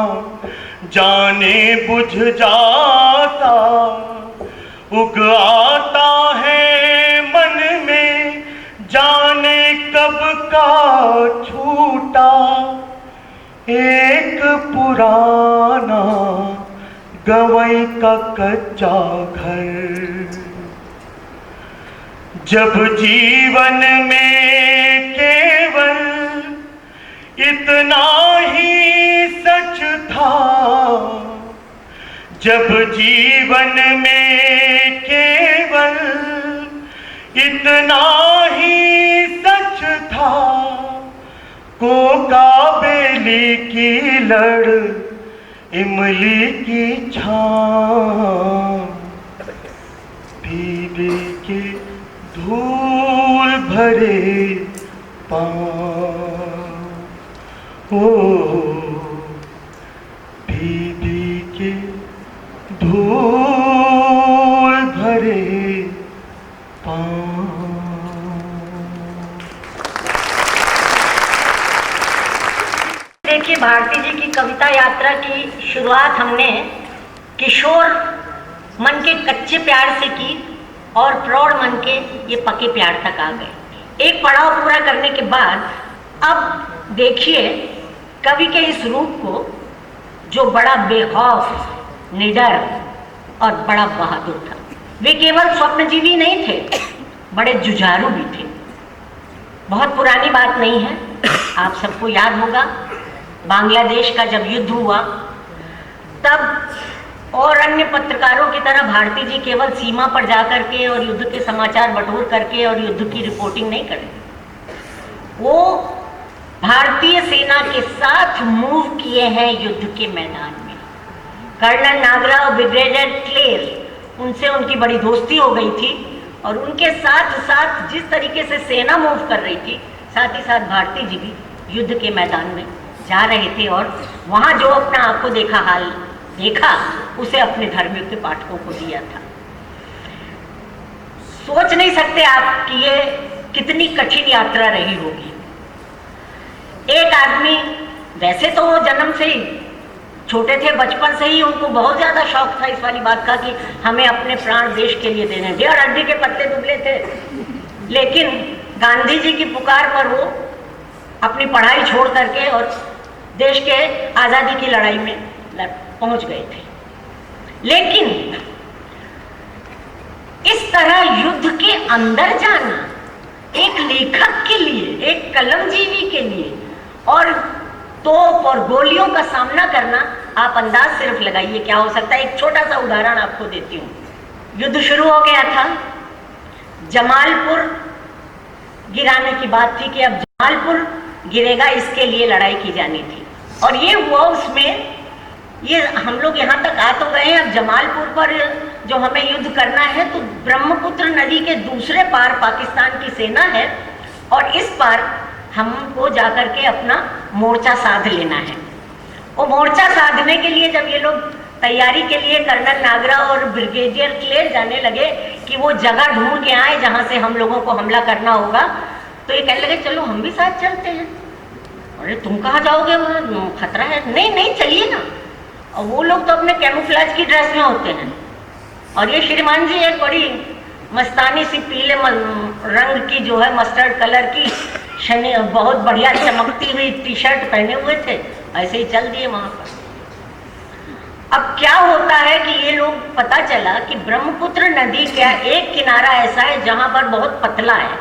जाने बुझ जाता, उग आता है मन में जाने कब का छूटा एक पुराना गवई का कच्चा घर। जब जीवन में केवल इतना ही सच था जब जीवन में केवल इतना ही सच था, कोका बेली की लड़ इमली की छाँव, भीगे के धूल भरे पाँव, ओ भीगे के धूल भरे पाँव। देखिए, भारती जी की कविता यात्रा की शुरुआत हमने किशोर मन के कच्चे प्यार से की और प्रौढ़ मन के ये पके प्यार तक आ गए। एक पड़ाव पूरा करने के बाद अब देखिए कवि के इस रूप को, जो बड़ा बेखौफ, निडर और बड़ा बहादुर था। वे केवल स्वप्नजीवी नहीं थे, बड़े जुझारू भी थे। बहुत पुरानी बात नहीं है, आप सबको याद होगा बांग्लादेश का जब युद्ध हुआ तब और अन्य पत्रकारों की तरह भारती जी केवल सीमा पर जाकर के और युद्ध के समाचार बटोर करके और युद्ध की रिपोर्टिंग नहीं करें। वो भारतीय सेना के साथ मूव किए हैं युद्ध के मैदान में। कर्नल नागरा और ब्रिगेडियर क्लेर, उनसे उनकी बड़ी दोस्ती हो गई थी और उनके साथ साथ जिस तरीके से सेना मूव कर रही थी, साथ ही साथ भारती जी भी युद्ध के मैदान में जा रहे थे और वहाँ जो अपना आपको हाल देखा उसे अपने धर्मयुक्त पाठकों को दिया था। सोच नहीं सकते आप कि ये कितनी कठिन यात्रा रही होगी। एक आदमी, वैसे तो वो जन्म से ही छोटे थे, बचपन से ही उनको बहुत ज़्यादा शौक था इस वाली बात का कि हमें अपने प्राण देश के लिए देने। डेढ़ हड्डी के पत्ते दुबले थे, लेकिन गांधी जी की पुकार पर वो अपनी पढ़ाई छोड़ करके और देश के आज़ादी की लड़ाई में पहुंच गए थे। लेकिन इस तरह युद्ध के अंदर जाना एक लेखक के लिए, एक कलमजीवी के लिए, और तोप और गोलियों का सामना करना, आप अंदाज सिर्फ लगाइए क्या हो सकता है। एक छोटा सा उदाहरण आपको देती हूँ। युद्ध शुरू हो गया था, जमालपुर गिराने की बात थी कि अब जमालपुर गिरेगा, इसके लिए लड़ाई की जानी थी। और ये हुआ, उसमें ये हम लोग यहाँ तक आ तो गए हैं। अब जमालपुर पर जो हमें युद्ध करना है तो ब्रह्मपुत्र नदी के दूसरे पार पाकिस्तान की सेना है और इस पार हमको जाकर के अपना मोर्चा साध लेना है। वो मोर्चा साधने के लिए जब ये लोग तैयारी के लिए कर्नल नागरा और ब्रिगेडियर क्लेर जाने लगे कि वो जगह ढूंढ के आए जहाँ से हम लोगों को हमला करना होगा, तो ये कहने लगे चलो हम भी साथ चलते हैं। अरे तुम कहाँ जाओगे, वो खतरा है। नहीं नहीं चलिए ना। और वो लोग तो अपने कैमोफ्लेज की ड्रेस में होते हैं और ये श्रीमान जी एक बड़ी मस्तानी सी पीले रंग की जो है मस्टर्ड कलर की बहुत बढ़िया चमकती हुई टी शर्ट पहने हुए थे, ऐसे ही चल दिए वहां पर। अब क्या होता है कि ये लोग, पता चला कि ब्रह्मपुत्र नदी का एक किनारा ऐसा है जहां पर बहुत पतला है,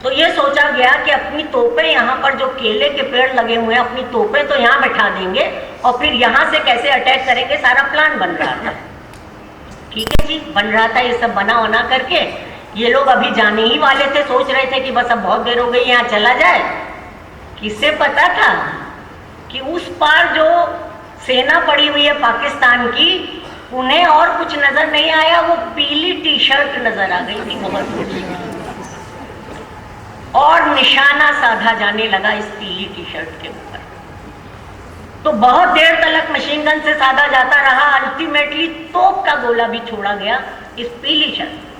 तो ये सोचा गया कि अपनी तोपें यहाँ पर जो केले के पेड़ लगे हुए हैं, अपनी तोपें तो यहाँ बैठा देंगे और फिर यहाँ से कैसे अटैक करेंगे, सारा प्लान बन रहा था। ठीक है जी, बन रहा था। ये सब बना करके ये लोग अभी जाने ही वाले थे, सोच रहे थे कि बस अब बहुत देर हो गई, यहाँ चला जाए। किससे पता था कि उस पार जो सेना पड़ी हुई है पाकिस्तान की, उन्हें और कुछ नजर नहीं आया, वो पीली टी शर्ट नजर आ गई थी बहुत, और निशाना साधा जाने लगा इस पीली टी शर्ट के ऊपर। तो बहुत देर तक मशीन गन से साधा जाता रहा। अल्टीमेटली तोप का गोला भी छोड़ा गया इस पीली शर्ट।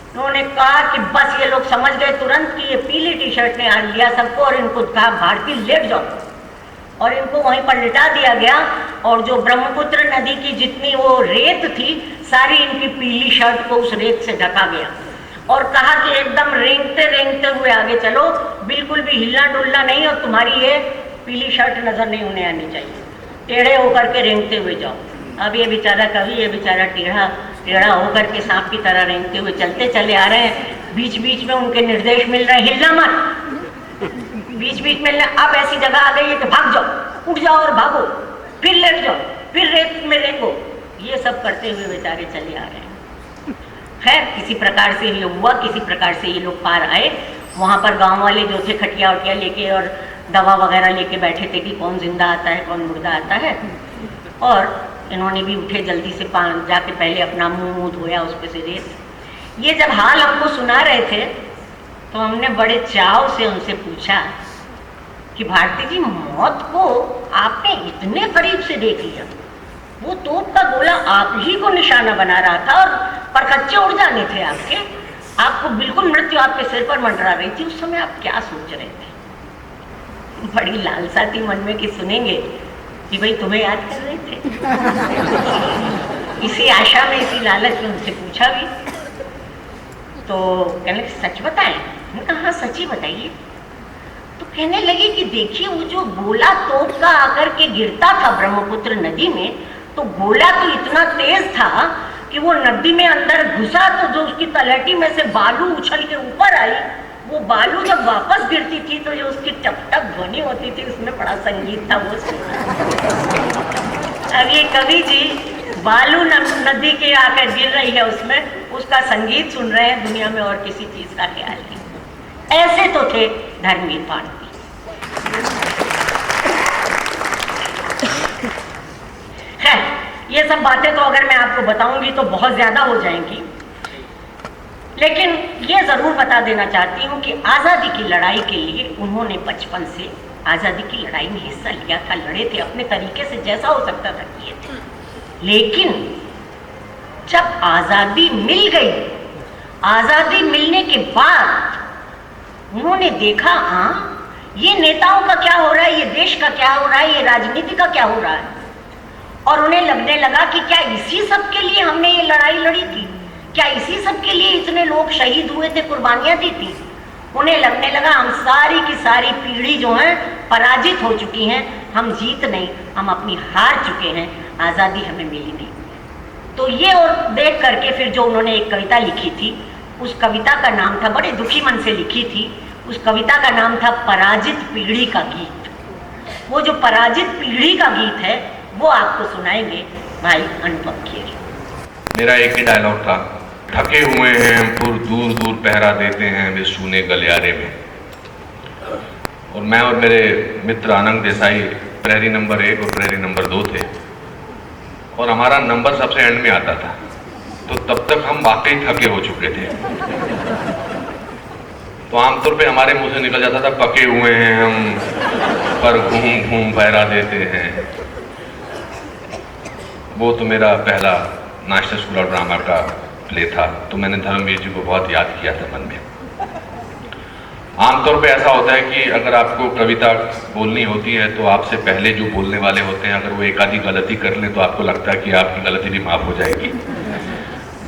उन्होंने कहा कि बस, ये लोग समझ गए तुरंत कि ये पीली टी शर्ट ने हार लिया सबको, और इनको कहा भारती लेट जाओ, और इनको वहीं पर लिटा दिया गया। और जो ब्रह्मपुत्र नदी की जितनी वो रेत थी, सारी इनकी पीली शर्ट को उस रेत से ढका गया और कहा कि एकदम रेंगते रेंगते हुए आगे चलो, बिल्कुल भी हिलना डुलना नहीं, और तुम्हारी ये पीली शर्ट नजर नहीं होने आनी चाहिए, टेढ़े होकर के रेंगते हुए जाओ। अब ये बेचारा कवि, ये बेचारा टेढ़ा होकर के सांप की तरह रेंगते हुए चलते चले आ रहे हैं। बीच बीच में उनके निर्देश मिल रहे हैं, हिलना मत, बीच बीच में अब ऐसी जगह आ गई है कि भाग जाओ, उठ जाओ और भागो, फिर लेट जाओ, फिर रेत में रेंगो, ये सब करते हुए बेचारे चले आ रहे हैं। खैर किसी प्रकार से ये हुआ, किसी प्रकार से ये लोग पार आए। वहाँ पर गांव वाले जो थे खटिया उटिया लेके और दवा वगैरह लेके बैठे थे कि कौन जिंदा आता है कौन मुर्दा आता है, और इन्होंने भी उठे जल्दी से जाके पहले अपना मुंह धोया उस पर से रेत। ये जब हाल हमको सुना रहे थे तो हमने बड़े चाव से उनसे पूछा कि भारती जी, मौत को आपने इतने करीब से देख लिया, वो तोप का गोला आप ही को निशाना बना रहा था और परखच्चे उड़ जाने थे आपके, आपको बिल्कुल मृत्यु आपके सिर पर मंडरा रही थी, उस समय आप क्या सोच रहे थे? बड़ी लालसा थी मन में कि सुनेंगे कि भाई तुम्हें याद कर रहे थे। इसी आशा में, इसी लालच में उनसे पूछा भी, तो कहने लगे सच बताएं? मैंने कहा हाँ सच ही बताइए। तो कहने लगे कि देखिए वो जो गोला तोप का आकर के गिरता था ब्रह्मपुत्र नदी में, तो गोला तो इतना तेज था कि वो नदी में अंदर घुसा तो जो उसकी तलहटी में से बालू उछल के ऊपर आई, वो बालू जब वापस गिरती थी तो जो उसकी टप टप ध्वनि होती थी उसमें बड़ा संगीत था, वो अब ये कवि जी बालू नदी के आकर गिर रही है उसमें उसका संगीत सुन रहे हैं, दुनिया में और किसी चीज का ख्याल नहीं। ऐसे तो थे धर्मवीर भारती। है ये सब बातें तो अगर मैं आपको बताऊंगी तो बहुत ज्यादा हो जाएंगी, लेकिन ये जरूर बता देना चाहती हूँ कि आज़ादी की लड़ाई के लिए उन्होंने बचपन से आज़ादी की लड़ाई में हिस्सा लिया था, लड़े थे, अपने तरीके से जैसा हो सकता था किए थे। लेकिन जब आज़ादी मिल गई, आज़ादी मिलने के बाद उन्होंने देखा ये नेताओं का क्या हो रहा है, ये देश का क्या हो रहा है, ये राजनीति का क्या हो रहा है, और उन्हें लगने लगा कि क्या इसी सब के लिए हमने ये लड़ाई लड़ी थी, क्या इसी सब के लिए इतने लोग शहीद हुए थे, कुर्बानियां दी थी। उन्हें लगने लगा हम सारी की सारी पीढ़ी जो है पराजित हो चुकी हैं, हम जीत नहीं, हम अपनी हार चुके हैं, आज़ादी हमें मिली नहीं। तो ये और देख करके फिर जो उन्होंने एक कविता लिखी थी, उस कविता का नाम था, बड़े दुखी मन से लिखी थी, उस कविता का नाम था पराजित पीढ़ी का गीत। वो जो पराजित पीढ़ी का गीत है वो आपको सुनाएंगे भाई अनुपम खेर। मेरा एक ही डायलॉग था, थके हुए हैं हम पुर दूर दूर पहरा देते हैं वे सूने गलियारे में। और मैं और मेरे मित्र आनंद देसाई प्रहरी नंबर 1 और प्रहरी नंबर 2 थे, और हमारा नंबर सबसे एंड में आता था, तो तब तक हम वाकई थके हो चुके थे। तो आमतौर पे हमारे मुंह से निकल जाता था, पके हुए हैं हम पर घूम घूम पहरा देते हैं। वो तो मेरा पहला नेशनल स्कूल ऑफ ड्रामा का प्ले था, तो मैंने धर्मवीर जी को बहुत याद किया था मन में। आमतौर पे ऐसा होता है कि अगर आपको कविता बोलनी होती है तो आपसे पहले जो बोलने वाले होते हैं, अगर वो एक आधी गलती कर लें तो आपको लगता है कि आपकी गलती भी माफ़ हो जाएगी।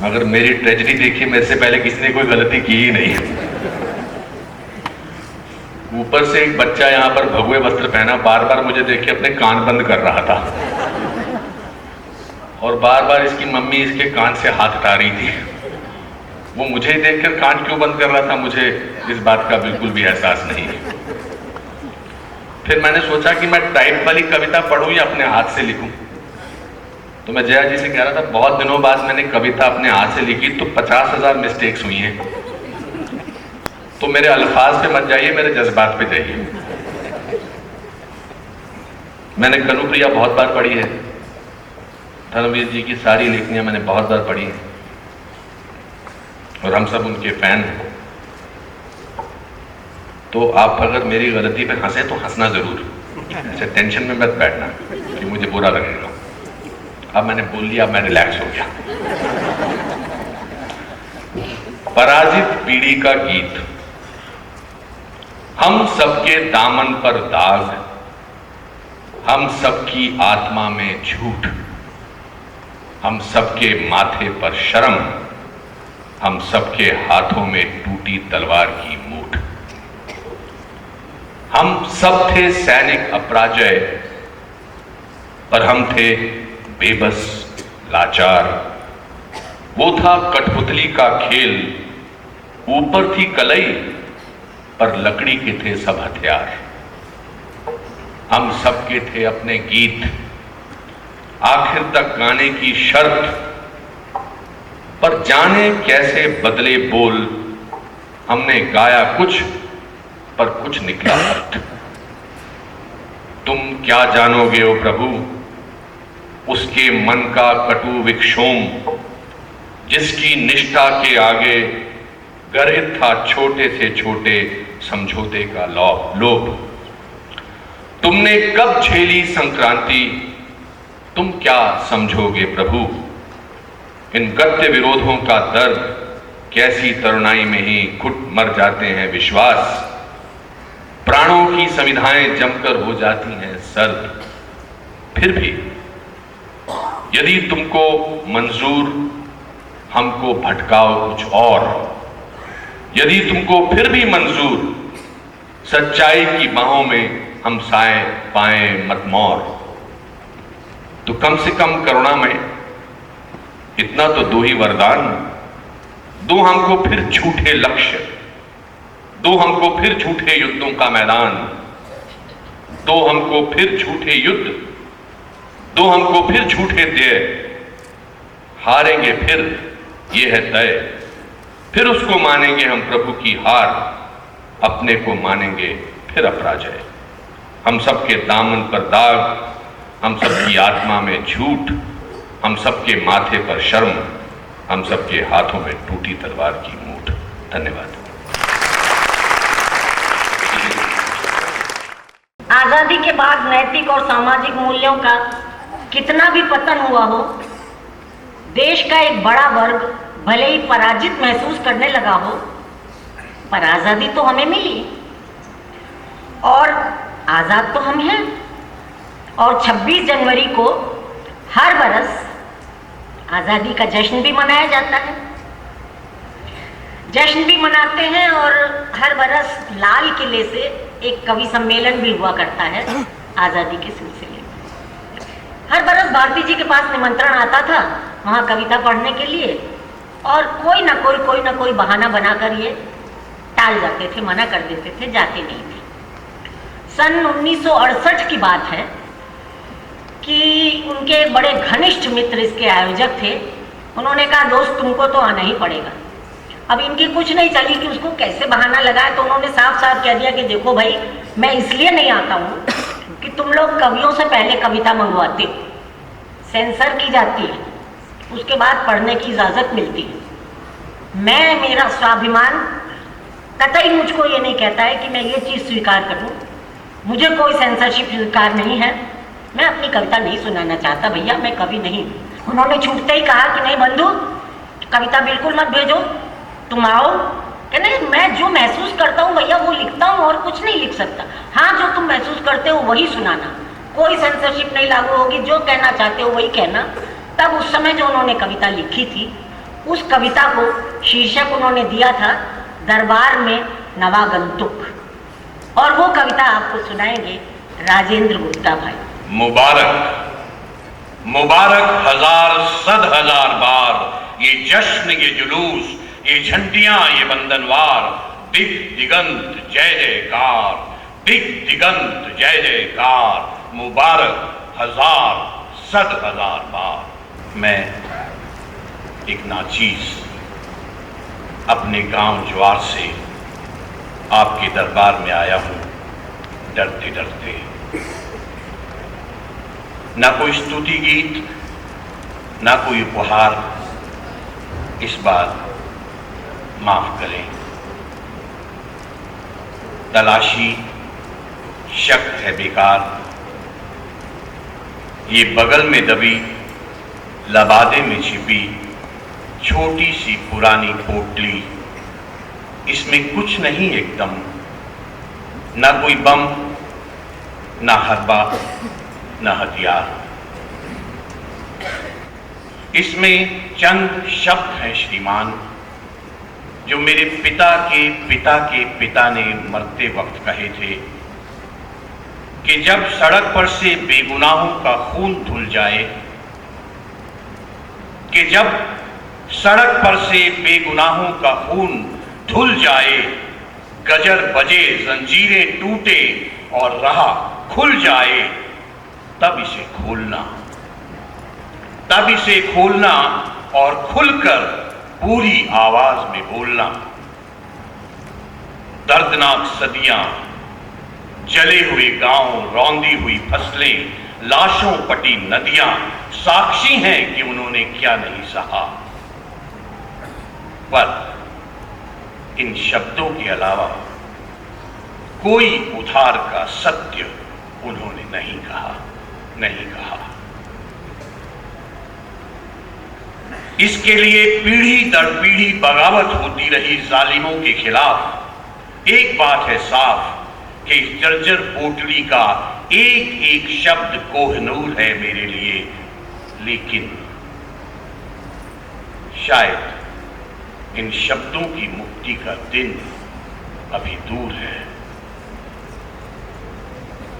मगर मेरी ट्रेजेडी देखिए, मेरे से पहले किसी ने कोई गलती की ही नहीं। ऊपर से एक बच्चा यहाँ पर भगवे वस्त्र पहना बार बार मुझे देख के अपने कान बंद कर रहा था, और बार बार इसकी मम्मी इसके कान से हाथ हटा रही थी। वो मुझे ही देखकर कान क्यों बंद कर रहा था, मुझे इस बात का बिल्कुल भी एहसास नहीं है। फिर मैंने सोचा कि मैं टाइप वाली कविता पढ़ूं या अपने हाथ से लिखूं। तो मैं जया जी से कह रहा था, बहुत दिनों बाद मैंने कविता अपने हाथ से लिखी तो 50,000 मिस्टेक्स हुई हैं, तो मेरे अल्फाज पे मत जाइए, मेरे जज्बात पे जाइए। मैंने कनुप्रिया बहुत बार पढ़ी है, धर्मवीर जी की सारी लेखनियां मैंने बहुत बार पढ़ी हैं, और हम सब उनके फैन हैं। तो आप अगर मेरी गलती पे हंसे तो हंसना जरूर, ऐसे टेंशन में मत बैठना कि मुझे बुरा लगेगा। अब मैंने बोल लिया, अब मैं रिलैक्स हो गया। पराजित पीढ़ी का गीत। हम सबके दामन पर दाग, हम सबकी आत्मा में झूठ, हम सबके माथे पर शर्म, हम सबके हाथों में टूटी तलवार की मूठ। हम सब थे सैनिक अपराजय, पर हम थे बेबस लाचार। वो था कठपुतली का खेल, ऊपर थी कलई, पर लकड़ी के थे सब हथियार। हम सबके थे अपने गीत, आखिर तक गाने की शर्त, पर जाने कैसे बदले बोल। हमने गाया कुछ पर कुछ निकला अर्थ। तुम क्या जानोगे ओ प्रभु उसके मन का कटु विक्षोम, जिसकी निष्ठा के आगे गर्हित था छोटे से छोटे समझौते का लोभ। तुमने कब झेली संक्रांति, तुम क्या समझोगे प्रभु। इन गत्य विरोधों का दर्द, कैसी तरुणाई में ही घुट मर जाते हैं विश्वास। प्राणों की समिधाएं जमकर हो जाती हैं सर्द। फिर भी यदि तुमको मंजूर, हमको भटकाओ कुछ और। यदि तुमको फिर भी मंजूर, सच्चाई की बाहों में हम साए पाए मतमौर। तो कम से कम करुणा में इतना तो दो ही वरदान। दो हमको फिर झूठे लक्ष्य, दो हमको फिर झूठे युद्धों का मैदान। दो हमको फिर झूठे युद्ध, दो हमको फिर झूठे ध्येय। हारेंगे फिर ये है तय, फिर उसको मानेंगे हम प्रभु की हार। अपने को मानेंगे फिर अपराजय। हम सबके दामन पर दाग, हम सबकी आत्मा में झूठ, हम सबके माथे पर शर्म, हम सबके हाथों में टूटी तलवार की मूठ। धन्यवाद। आजादी के बाद नैतिक और सामाजिक मूल्यों का कितना भी पतन हुआ हो, देश का एक बड़ा वर्ग भले ही पराजित महसूस करने लगा हो, पर आजादी तो हमें मिली और आजाद तो हम हैं। और 26 जनवरी को हर बरस आजादी का जश्न भी मनाया जाता है। जश्न भी मनाते हैं और हर बरस लाल किले से एक कवि सम्मेलन भी हुआ करता है आजादी के सिलसिले में। हर बरस भारती जी के पास निमंत्रण आता था वहाँ कविता पढ़ने के लिए, और कोई ना कोई बहाना बनाकर ये टाल जाते थे, मना कर देते थे, जाते नहीं थे। सन 1968 की बात है कि उनके एक बड़े घनिष्ठ मित्र इसके आयोजक थे। उन्होंने कहा दोस्त तुमको तो आना ही पड़ेगा। अब इनकी कुछ नहीं चली कि उसको कैसे बहाना लगाए, तो उन्होंने साफ साफ कह दिया कि देखो भाई, मैं इसलिए नहीं आता हूँ कि तुम लोग कवियों से पहले कविता मंगवाते हो, सेंसर की जाती है, उसके बाद पढ़ने की इजाज़त मिलती है। मेरा स्वाभिमान कतई मुझको ये नहीं कहता है कि मैं ये चीज़ स्वीकार करूँ। मुझे कोई सेंसरशिप स्वीकार नहीं है। मैं अपनी कविता नहीं सुनाना चाहता भैया, मैं कवि नहीं। उन्होंने छूटते ही कहा कि नहीं बंधु, कविता बिल्कुल मत भेजो, तुम आओ। कि नहीं, मैं जो महसूस करता हूँ भैया वो लिखता हूँ और कुछ नहीं लिख सकता। हाँ, जो तुम महसूस करते हो वही सुनाना, कोई सेंसरशिप नहीं लागू होगी, जो कहना चाहते हो वही कहना। तब उस समय जो उन्होंने कविता लिखी थी, उस कविता को शीर्षक उन्होंने दिया था दरबार में नवागंतुक, और वो कविता आपको सुनाएंगे राजेंद्र गुप्ता भाई। मुबारक मुबारक हजार सद हजार बार ये जश्न, ये जुलूस, ये झंडियां, ये बंधनवार। दिग दिगंत जय जयकार, दिग दिगंत जय जयकार। मुबारक हजार सद हजार बार। मैं एक नाचीज अपने गांव ज्वार से आपके दरबार में आया हूं, डरते डरते। ना कोई स्तुति गीत, ना कोई उपहार। इस बार माफ करें। तलाशी शक है बेकार। ये बगल में दबी, लबादे में छिपी छोटी सी पुरानी पोटली, इसमें कुछ नहीं एकदम। ना कोई बम, ना हरबा, ना हथियार। इसमें चंद शब्द हैं श्रीमान, जो मेरे पिता के पिता ने मरते वक्त कहे थे कि जब सड़क पर से बेगुनाहों का खून धुल जाए, कि जब सड़क पर से बेगुनाहों का खून धुल जाए, गजर बजे, जंजीरें टूटे और राह खुल जाए, तब इसे खोलना, तब इसे खोलना और खुलकर पूरी आवाज में बोलना। दर्दनाक सदियां, जले हुए गांव, रौंदी हुई फसलें, लाशों पटी नदियां साक्षी हैं कि उन्होंने क्या नहीं सहा। पर इन शब्दों के अलावा कोई उधार का सत्य उन्होंने नहीं कहा, नहीं कहा। इसके लिए पीढ़ी दर पीढ़ी बगावत होती रही जालिमों के खिलाफ। एक बात है साफ कि इस जर्जर पोटली का एक एक शब्द कोहनूर है मेरे लिए, लेकिन शायद इन शब्दों की मुक्ति का दिन अभी दूर है।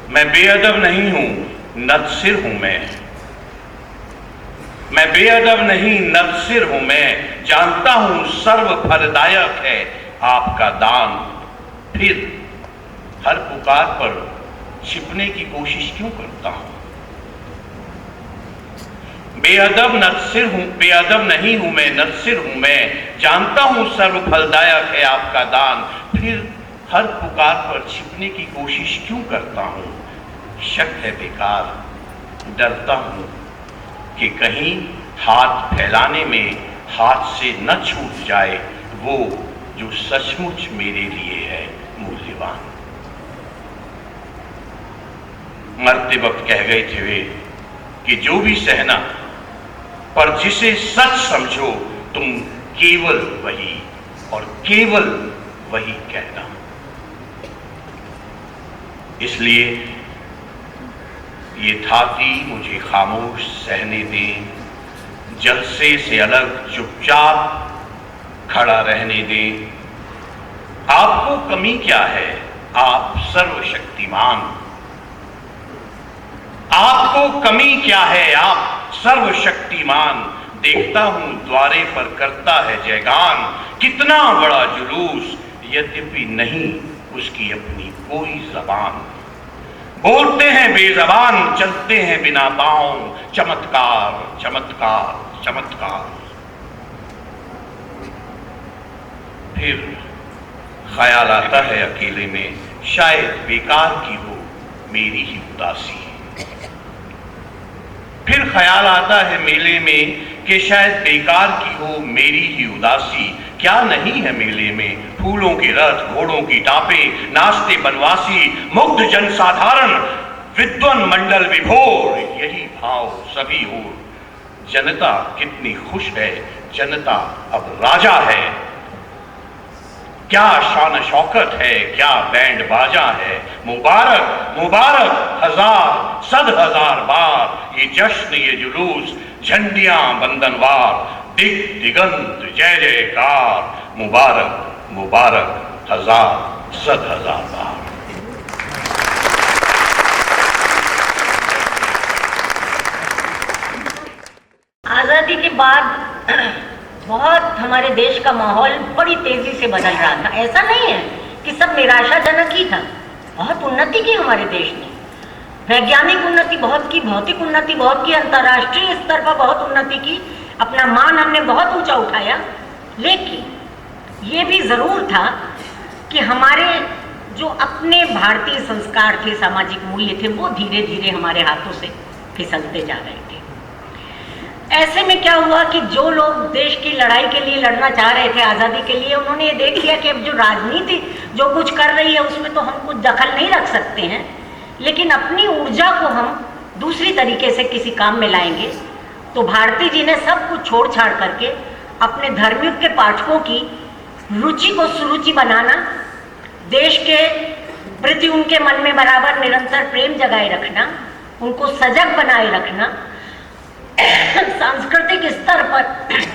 मैं बेअदब नहीं हूं, नतसिर हूं मैं बेअदब नहीं, नतसिर हूं मैं। जानता हूं सर्व फलदायक है आपका दान, फिर हर पुकार पर छिपने की कोशिश क्यों करता हूं? बेअदब नतसिर हूं, बेअदब नहीं हूं मैं, नतसिर हूं मैं। जानता हूं सर्व फलदायक है आपका दान, फिर हर पुकार पर छिपने की कोशिश क्यों करता हूं? शक है बेकार, डरता हूं कि कहीं हाथ फैलाने में हाथ से न छूट जाए वो जो सचमुच मेरे लिए है मूल्यवान। मरते वक्त कह गए थे वे कि जो भी सहना, पर जिसे सच समझो तुम केवल वही और केवल वही कहना। इसलिए ये थाती मुझे खामोश सहने दें, जलसे से अलग चुपचाप खड़ा रहने दें। आपको कमी क्या है, आप सर्वशक्तिमान। आपको कमी क्या है, आप सर्वशक्तिमान। देखता हूं द्वारे पर करता है जयगान, कितना बड़ा जुलूस, यद्यपि नहीं उसकी अपनी कोई जबान। बोलते हैं बेजबान, चलते हैं बिना पांव, चमत्कार चमत्कार चमत्कार। फिर ख्याल आता है अकेले में, शायद बेकार की हो मेरी ही उदासी। फिर ख्याल आता है मेले में कि शायद बेकार की हो मेरी ही उदासी। क्या नहीं है मेले में, फूलों के रथ, घोड़ों की टापे, नाचते बनवासी, मुग्ध जनसाधारण, विद्वान मंडल विभोर, यही भाव सभी ओर। जनता कितनी खुश है, जनता अब राजा है। क्या शान शौकत है, क्या बैंड बाजा है। मुबारक मुबारक हजार सद हजार बार, ये जश्न ये जुलूस, झंडियां बंधनवार, दिग दिगंत जय जयकार। मुबारक मुबारक हजार सद हजार बार। आजादी के बाद बहुत हमारे देश का माहौल बड़ी तेजी से बदल रहा था। ऐसा नहीं है कि सब निराशाजनक ही था, बहुत उन्नति की हमारे देश ने, वैज्ञानिक उन्नति बहुत की, भौतिक उन्नति बहुत की, अंतर्राष्ट्रीय स्तर पर बहुत उन्नति की, अपना मान हमने बहुत ऊंचा उठाया। लेकिन ये भी जरूर था कि हमारे जो अपने भारतीय संस्कार थे, सामाजिक मूल्य थे, वो धीरे धीरे हमारे हाथों से फिसलते जा रहे थे। ऐसे में क्या हुआ कि जो लोग देश की लड़ाई के लिए लड़ना चाह रहे थे, आज़ादी के लिए, उन्होंने ये देख लिया कि अब जो राजनीति जो कुछ कर रही है उसमें तो हम कुछ दखल नहीं रख सकते हैं, लेकिन अपनी ऊर्जा को हम दूसरी तरीके से किसी काम में लाएंगे। तो भारती जी ने सब कुछ छोड़ छाड़ करके अपने धर्मयुग के पाठकों की रुचि को सुरुचि बनाना, देश के प्रति उनके मन में बराबर निरंतर प्रेम जगाए रखना, उनको सजग बनाए रखना, सांस्कृतिक स्तर पर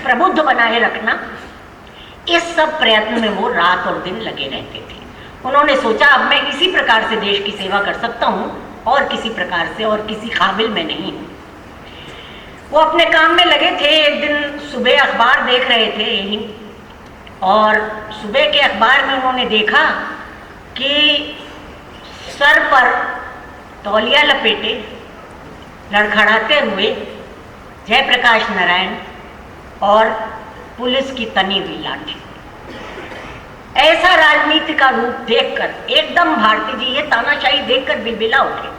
प्रबुद्ध बनाए रखना, इस सब प्रयत्न में वो रात और दिन लगे रहते थे। उन्होंने सोचा अब मैं इसी प्रकार से देश की सेवा कर सकता हूँ और किसी प्रकार से और किसी काबिल में नहीं हूँ। वो अपने काम में लगे थे। एक दिन सुबह अखबार देख रहे थे यहीं, और सुबह के अखबार में उन्होंने देखा कि सर पर तौलिया लपेटे लड़खड़ाते हुए जयप्रकाश नारायण और पुलिस की तनी हुई लाठी। ऐसा राजनीति का रूप देखकर एकदम भारती जी ये तानाशाही देखकर बिलबिला उठे।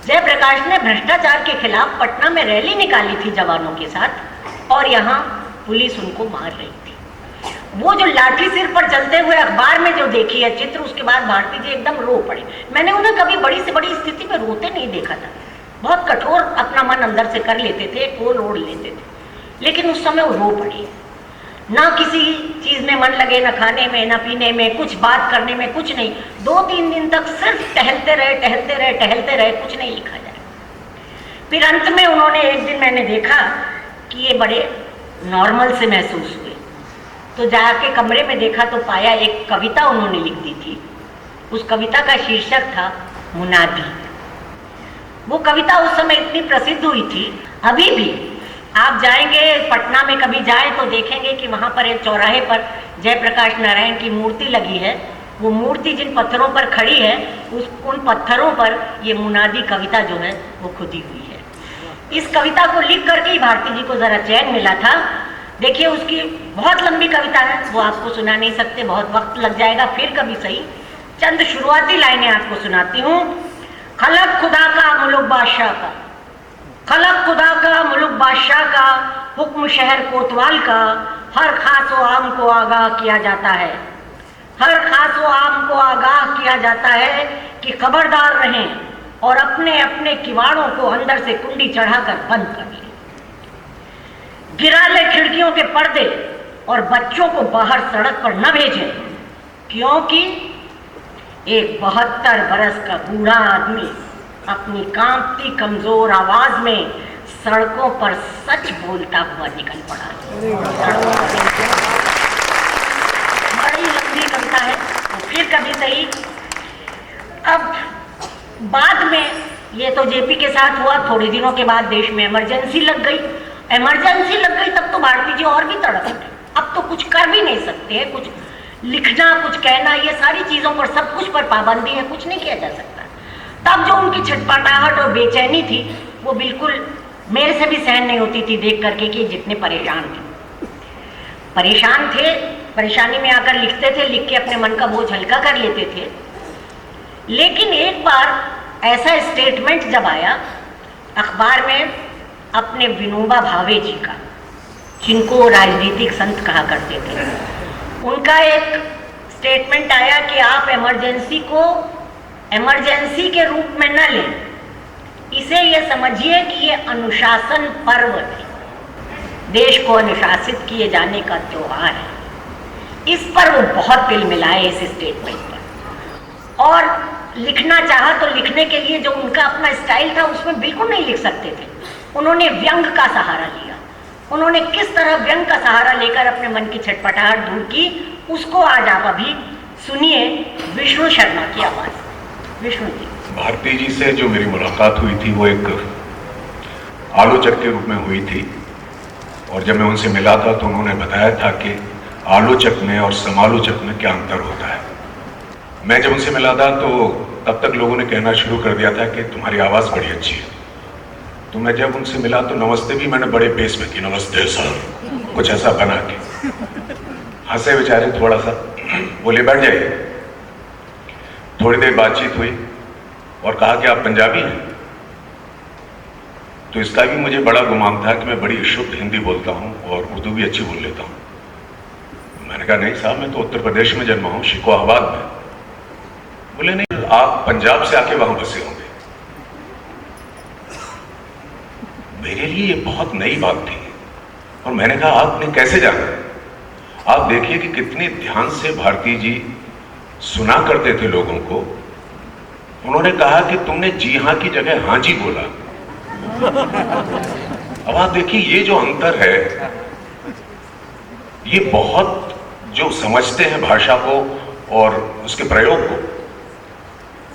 जयप्रकाश ने भ्रष्टाचार के खिलाफ पटना में रैली निकाली थी जवानों के साथ और यहाँ पुलिस उनको मार रही थी। वो जो लाठी सिर पर चलते हुए अखबार में जो देखी है चित्र, उसके बाद भारती जी एकदम रो पड़े। मैंने उन्हें कभी बड़ी से बड़ी स्थिति में रोते नहीं देखा था। बहुत कठोर अपना मन अंदर से कर लेते थे, कोल ओढ़ लेते थे, लेकिन उस समय वो रो पड़ी। ना किसी चीज में मन लगे, ना खाने में, ना पीने में, कुछ बात करने में, कुछ नहीं। 2-3 दिन तक सिर्फ टहलते रहे, कुछ नहीं लिखा जाए। फिर अंत में उन्होंने एक दिन मैंने देखा कि ये बड़े नॉर्मल से महसूस हुए, तो जाके कमरे में देखा तो पाया एक कविता उन्होंने लिख दी थी। उस कविता का शीर्षक था मुनादी। वो कविता उस समय इतनी प्रसिद्ध हुई थी, अभी भी आप जाएंगे पटना में कभी जाए तो देखेंगे कि वहाँ पर एक चौराहे पर जयप्रकाश नारायण की मूर्ति लगी है। वो मूर्ति जिन पत्थरों पर खड़ी है, उन पत्थरों पर ये मुनादी कविता जो है वो खुदी हुई है। इस कविता को लिख करके ही भारती जी को जरा चैन मिला था। देखिए उसकी बहुत लंबी कविता है, वो आपको सुना नहीं सकते, बहुत वक्त लग जाएगा, फिर कभी सही। चंद शुरुआती लाइनें आपको सुनाती हूँ। खलक खुदा का मुल्क बादशाह का, खलक खुदा का मुल्क बादशाह का, हुक्म शहर कोतवाल का, हर खास व आम को आगाह किया जाता है, हर खास व आम को आगाह किया जाता है कि खबरदार रहें और अपने अपने किवाड़ों को अंदर से कुंडी चढ़ाकर बंद कर लें। गिरा ले खिड़कियों के पर्दे और बच्चों को बाहर सड़क पर न भेजें, क्योंकि एक 72 बरस का बूढ़ा आदमी अपनी कांपती कमजोर आवाज में सड़कों पर सच बोलता हुआ निकल पड़ा। बड़ी लंबी कविता है, तो फिर कभी सही। अब बाद में ये तो जेपी के साथ हुआ, थोड़े दिनों के बाद देश में इमरजेंसी लग गई। तब तो भारती जी और भी तड़प गए। अब तो कुछ कर भी नहीं सकते हैं, कुछ लिखना, कुछ कहना, ये सारी चीजों पर, सब कुछ पर पाबंदी है, कुछ नहीं किया जा सकता। तब जो उनकी छटपटाहट और बेचैनी थी वो बिल्कुल मेरे से भी सहन नहीं होती थी देख करके कि जितने परेशान थे, परेशानी में आकर लिखते थे, लिख के अपने मन का बोझ हल्का कर लेते थे। लेकिन एक बार ऐसा स्टेटमेंट जब आया अखबार में अपने विनोबा भावे जी का, जिनको राजनीतिक संत कहा करते थे, उनका एक स्टेटमेंट आया कि आप इमरजेंसी को इमरजेंसी के रूप में न लें, इसे ये समझिए कि ये अनुशासन पर्व है, देश को अनुशासित किए जाने का त्योहार है। इस पर वो बहुत तिल मिलाए इस स्टेटमेंट पर, और लिखना चाहा तो लिखने के लिए जो उनका अपना स्टाइल था उसमें बिल्कुल नहीं लिख सकते थे। उन्होंने व्यंग का सहारा लिया। उन्होंने किस तरह व्यंग का सहारा लेकर अपने मन की छटपटाहट दूर की, उसको आज आप अभी सुनिए विष्णु शर्मा की आवाज। विष्णु जी। भारती जी से जो मेरी मुलाकात हुई थी वो एक आलोचक के रूप में हुई थी, और जब मैं उनसे मिला था तो उन्होंने बताया था कि आलोचक में और समालोचक में क्या अंतर होता है। मैं जब उनसे मिला था तो तब तक लोगों ने कहना शुरू कर दिया था कि तुम्हारी आवाज़ बड़ी अच्छी है। तो मैं जब उनसे मिला तो नमस्ते भी मैंने बड़े बेस में की, नमस्ते सर, कुछ ऐसा बना के। हंसे बेचारे थोड़ा सा, बोले बैठ जाइए। थोड़ी देर बातचीत हुई और कहा कि आप पंजाबी हैं। तो इसका भी मुझे बड़ा गुमान था कि मैं बड़ी शुद्ध हिंदी बोलता हूँ और उर्दू भी अच्छी बोल लेता हूँ। मैंने कहा नहीं साहब, मैं तो उत्तर प्रदेश में जन्मा हूँ, शिकोहाबाद में। बोले नहीं, आप पंजाब से आके वहां बसे होंगे। मेरे लिए ये बहुत नई बात थी और मैंने कहा आपने कैसे जाना? आप देखिए कि कितने ध्यान से भारती जी सुना करते थे लोगों को। उन्होंने कहा कि तुमने जी हाँ की जगह हाँ जी बोला। अब आप देखिए ये जो अंतर है, ये बहुत जो समझते हैं भाषा को और उसके प्रयोग को,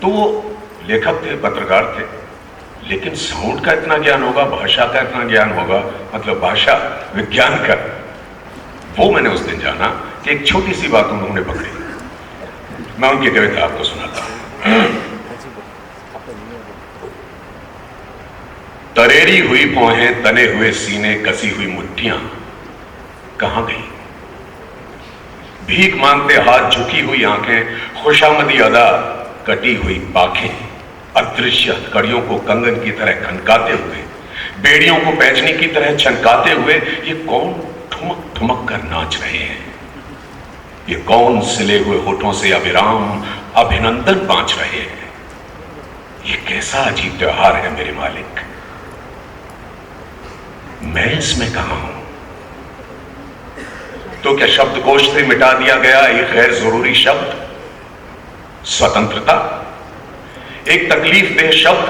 तो वो लेखक थे, पत्रकार थे, लेकिन साउंड का इतना ज्ञान होगा, भाषा का इतना ज्ञान होगा, मतलब भाषा विज्ञान का, वो मैंने उस दिन जाना कि एक छोटी सी बात उन्होंने पकड़ी। मैं उनकी कविता आपको सुनाता हूं। तरेरी हुई भौहें, तने हुए सीने, कसी हुई मुट्ठियां कहां गई? भीख मांगते हाथ, झुकी हुई आंखें, खुशामदी अदा, कटी हुई पाखें, अदृश्य हथकड़ियों को कंगन की तरह खनकाते हुए, बेड़ियों को पैजनी की तरह छनकाते हुए ये कौन ठुमक ठुमक कर नाच रहे हैं? ये कौन सिले हुए होठों से अविराम अभिनंदन बांच रहे हैं? ये कैसा अजीब त्योहार है मेरे मालिक। मैं इसमें कहां हूं? तो क्या शब्दकोश से मिटा दिया गया एक गैर जरूरी शब्द स्वतंत्रता? एक तकलीफ देह शब्द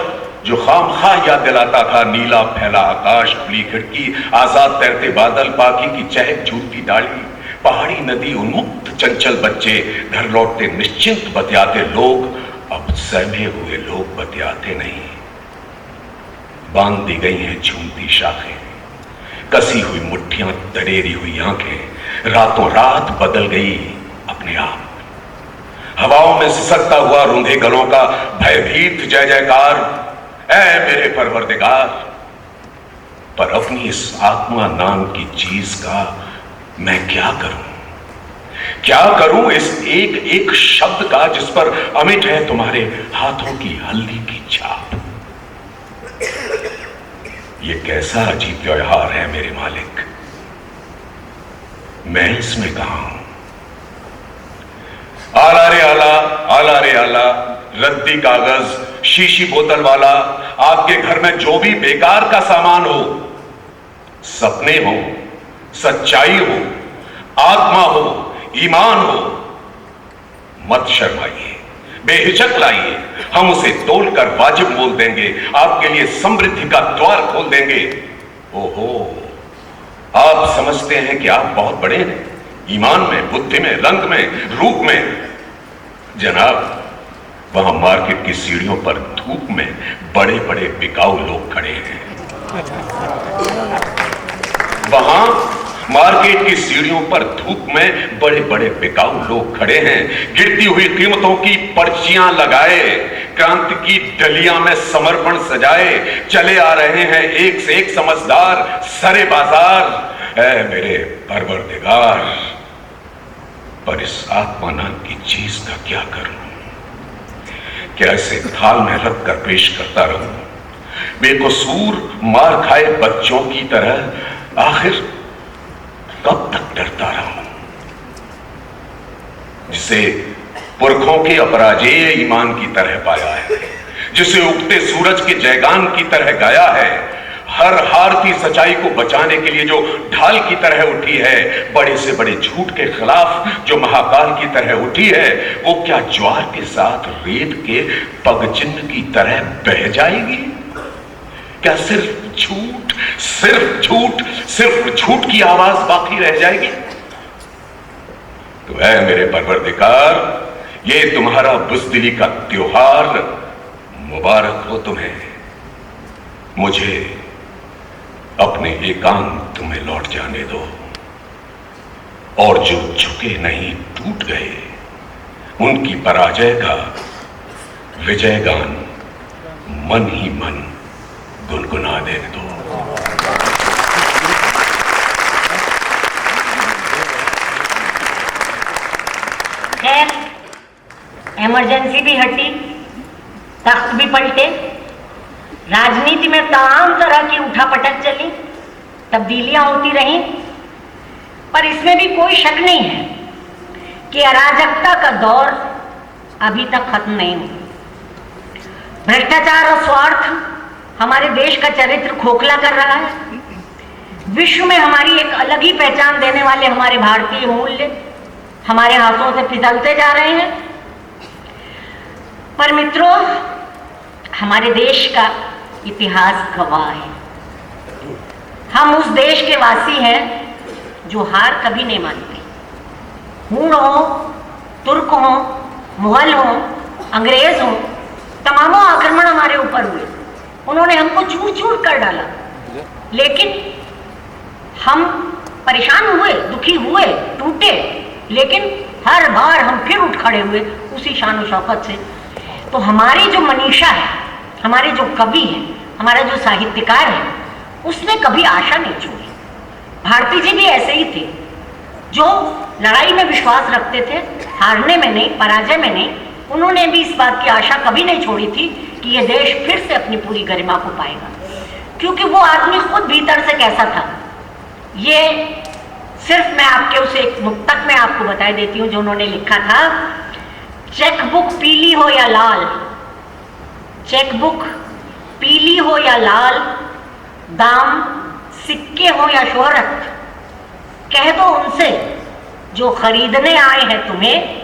जो खामखा याद दिलाता था नीला फैला आकाश, खुली खिड़की, आजाद तैरते बादल, बाकी की चहक झूठती डाली, पहाड़ी नदी, उन्मुक्त चंचल बच्चे, घर लौटते निश्चिंत बतियाते लोग, अब सहमे हुए लोग बतियाते नहीं। बांध दी गई हैं झूमती शाखें, कसी हुई मुट्ठियां, दरेरी हुई आंखें, रातों रात बदल गई अपने आप। हवाओं में सिसकता हुआ रूंधे गलों का भयभीत जय जयकार, ऐ मेरे परवरदिगार। पर अपनी इस आत्मा नाम की चीज का मैं क्या करूं? क्या करूं इस एक एक शब्द का जिस पर अमिट है तुम्हारे हाथों की हल्दी की छाप? ये कैसा अजीब त्योहार है मेरे मालिक। मैं इसमें कहां हूं? आला रे आला, आला रे आला, रद्दी कागज, शीशी बोतल वाला, आपके घर में जो भी बेकार का सामान हो, सपने हो, सच्चाई हो, आत्मा हो, ईमान हो, मत शर्माइए, बेहिचक लाइए, हम उसे तोलकर वाजिब मोल देंगे, आपके लिए समृद्धि का द्वार खोल देंगे। ओहो, आप समझते हैं कि आप बहुत बड़े हैं, ईमान में, बुद्धि में, रंग में, रूप में। जनाब, वहां मार्केट की सीढ़ियों पर धूप में बड़े बड़े बिकाऊ लोग खड़े हैं। वहां मार्केट की सीढ़ियों पर धूप में बड़े बड़े बिकाऊ लोग खड़े हैं, गिरती हुई कीमतों की पर्चियां लगाए, क्रांति की डलियां में समर्पण सजाए चले आ रहे हैं एक से एक समझदार सरे बाजार। ऐ मेरे परवरदिगार, पर इस आत्मा नाम की चीज का क्या करूं? क्या इसे थाल में रख कर पेश करता रहूं बेकसूर मार खाए बच्चों की तरह? आखिर कब तक डरता रहूं? जिसे पुरखों के अपराजेय ईमान की तरह पाया है, जिसे उगते सूरज के जयगान की तरह गाया है, हर हारती सच्चाई को बचाने के लिए जो ढाल की तरह उठी है, बड़े से बड़े झूठ के खिलाफ जो महाकाल की तरह उठी है, वो क्या ज्वार के साथ रेत के पगचिन्ह की तरह बह जाएगी? क्या सिर्फ झूठ, सिर्फ झूठ, सिर्फ झूठ की आवाज बाकी रह जाएगी? तो है मेरे परवरदिगार, ये तुम्हारा बुज़दिली का त्योहार मुबारक हो तुम्हें। मुझे अपने एकांत में लौट जाने दो, और जो झुके नहीं टूट गए, उनकी पराजय का विजय गान मन ही मन गुनगुना देने दो। खैर, इमरजेंसी भी हटी, तख्त भी पलटे, राजनीति में तमाम तरह की उठापटक चली, तब्दीलियां होती रहीं, पर इसमें भी कोई शक नहीं है कि अराजकता का दौर अभी तक खत्म नहीं हुआ। भ्रष्टाचार और स्वार्थ हमारे देश का चरित्र खोखला कर रहा है। विश्व में हमारी एक अलग ही पहचान देने वाले हमारे भारतीय मूल्य हमारे हाथों से फिसलते जा रहे हैं। पर मित्रों, हमारे देश का इतिहास गवाह है। हम उस देश के वासी हैं जो हार कभी नहीं मानते। हूण हो, तुर्क हो, मुगल हो, अंग्रेज हो, तमामों आक्रमण हमारे ऊपर हुए, उन्होंने हमको चूर चूर कर डाला, लेकिन हम परेशान हुए, दुखी हुए, टूटे, लेकिन हर बार हम फिर उठ खड़े हुए उसी शान शौकत से। तो हमारी जो मनीषा है, हमारे जो कवि हैं, हमारा जो साहित्यकार है, उसने कभी आशा नहीं छोड़ी। भारती जी भी ऐसे ही थे, जो लड़ाई में विश्वास रखते थे, हारने में नहीं, पराजय में नहीं। उन्होंने भी इस बात की आशा कभी नहीं छोड़ी थी कि ये देश फिर से अपनी पूरी गरिमा को पाएगा, क्योंकि वो आदमी खुद भीतर से कैसा था। ये सिर्फ मैं आपके उसे एक मुक्तक में आपको बता देती हूँ जो उन्होंने लिखा था। चेकबुक पीली हो या लाल, चेकबुक पीली हो या लाल, दाम सिक्के हो या शोहरत, कह दो उनसे जो खरीदने आए हैं तुम्हें,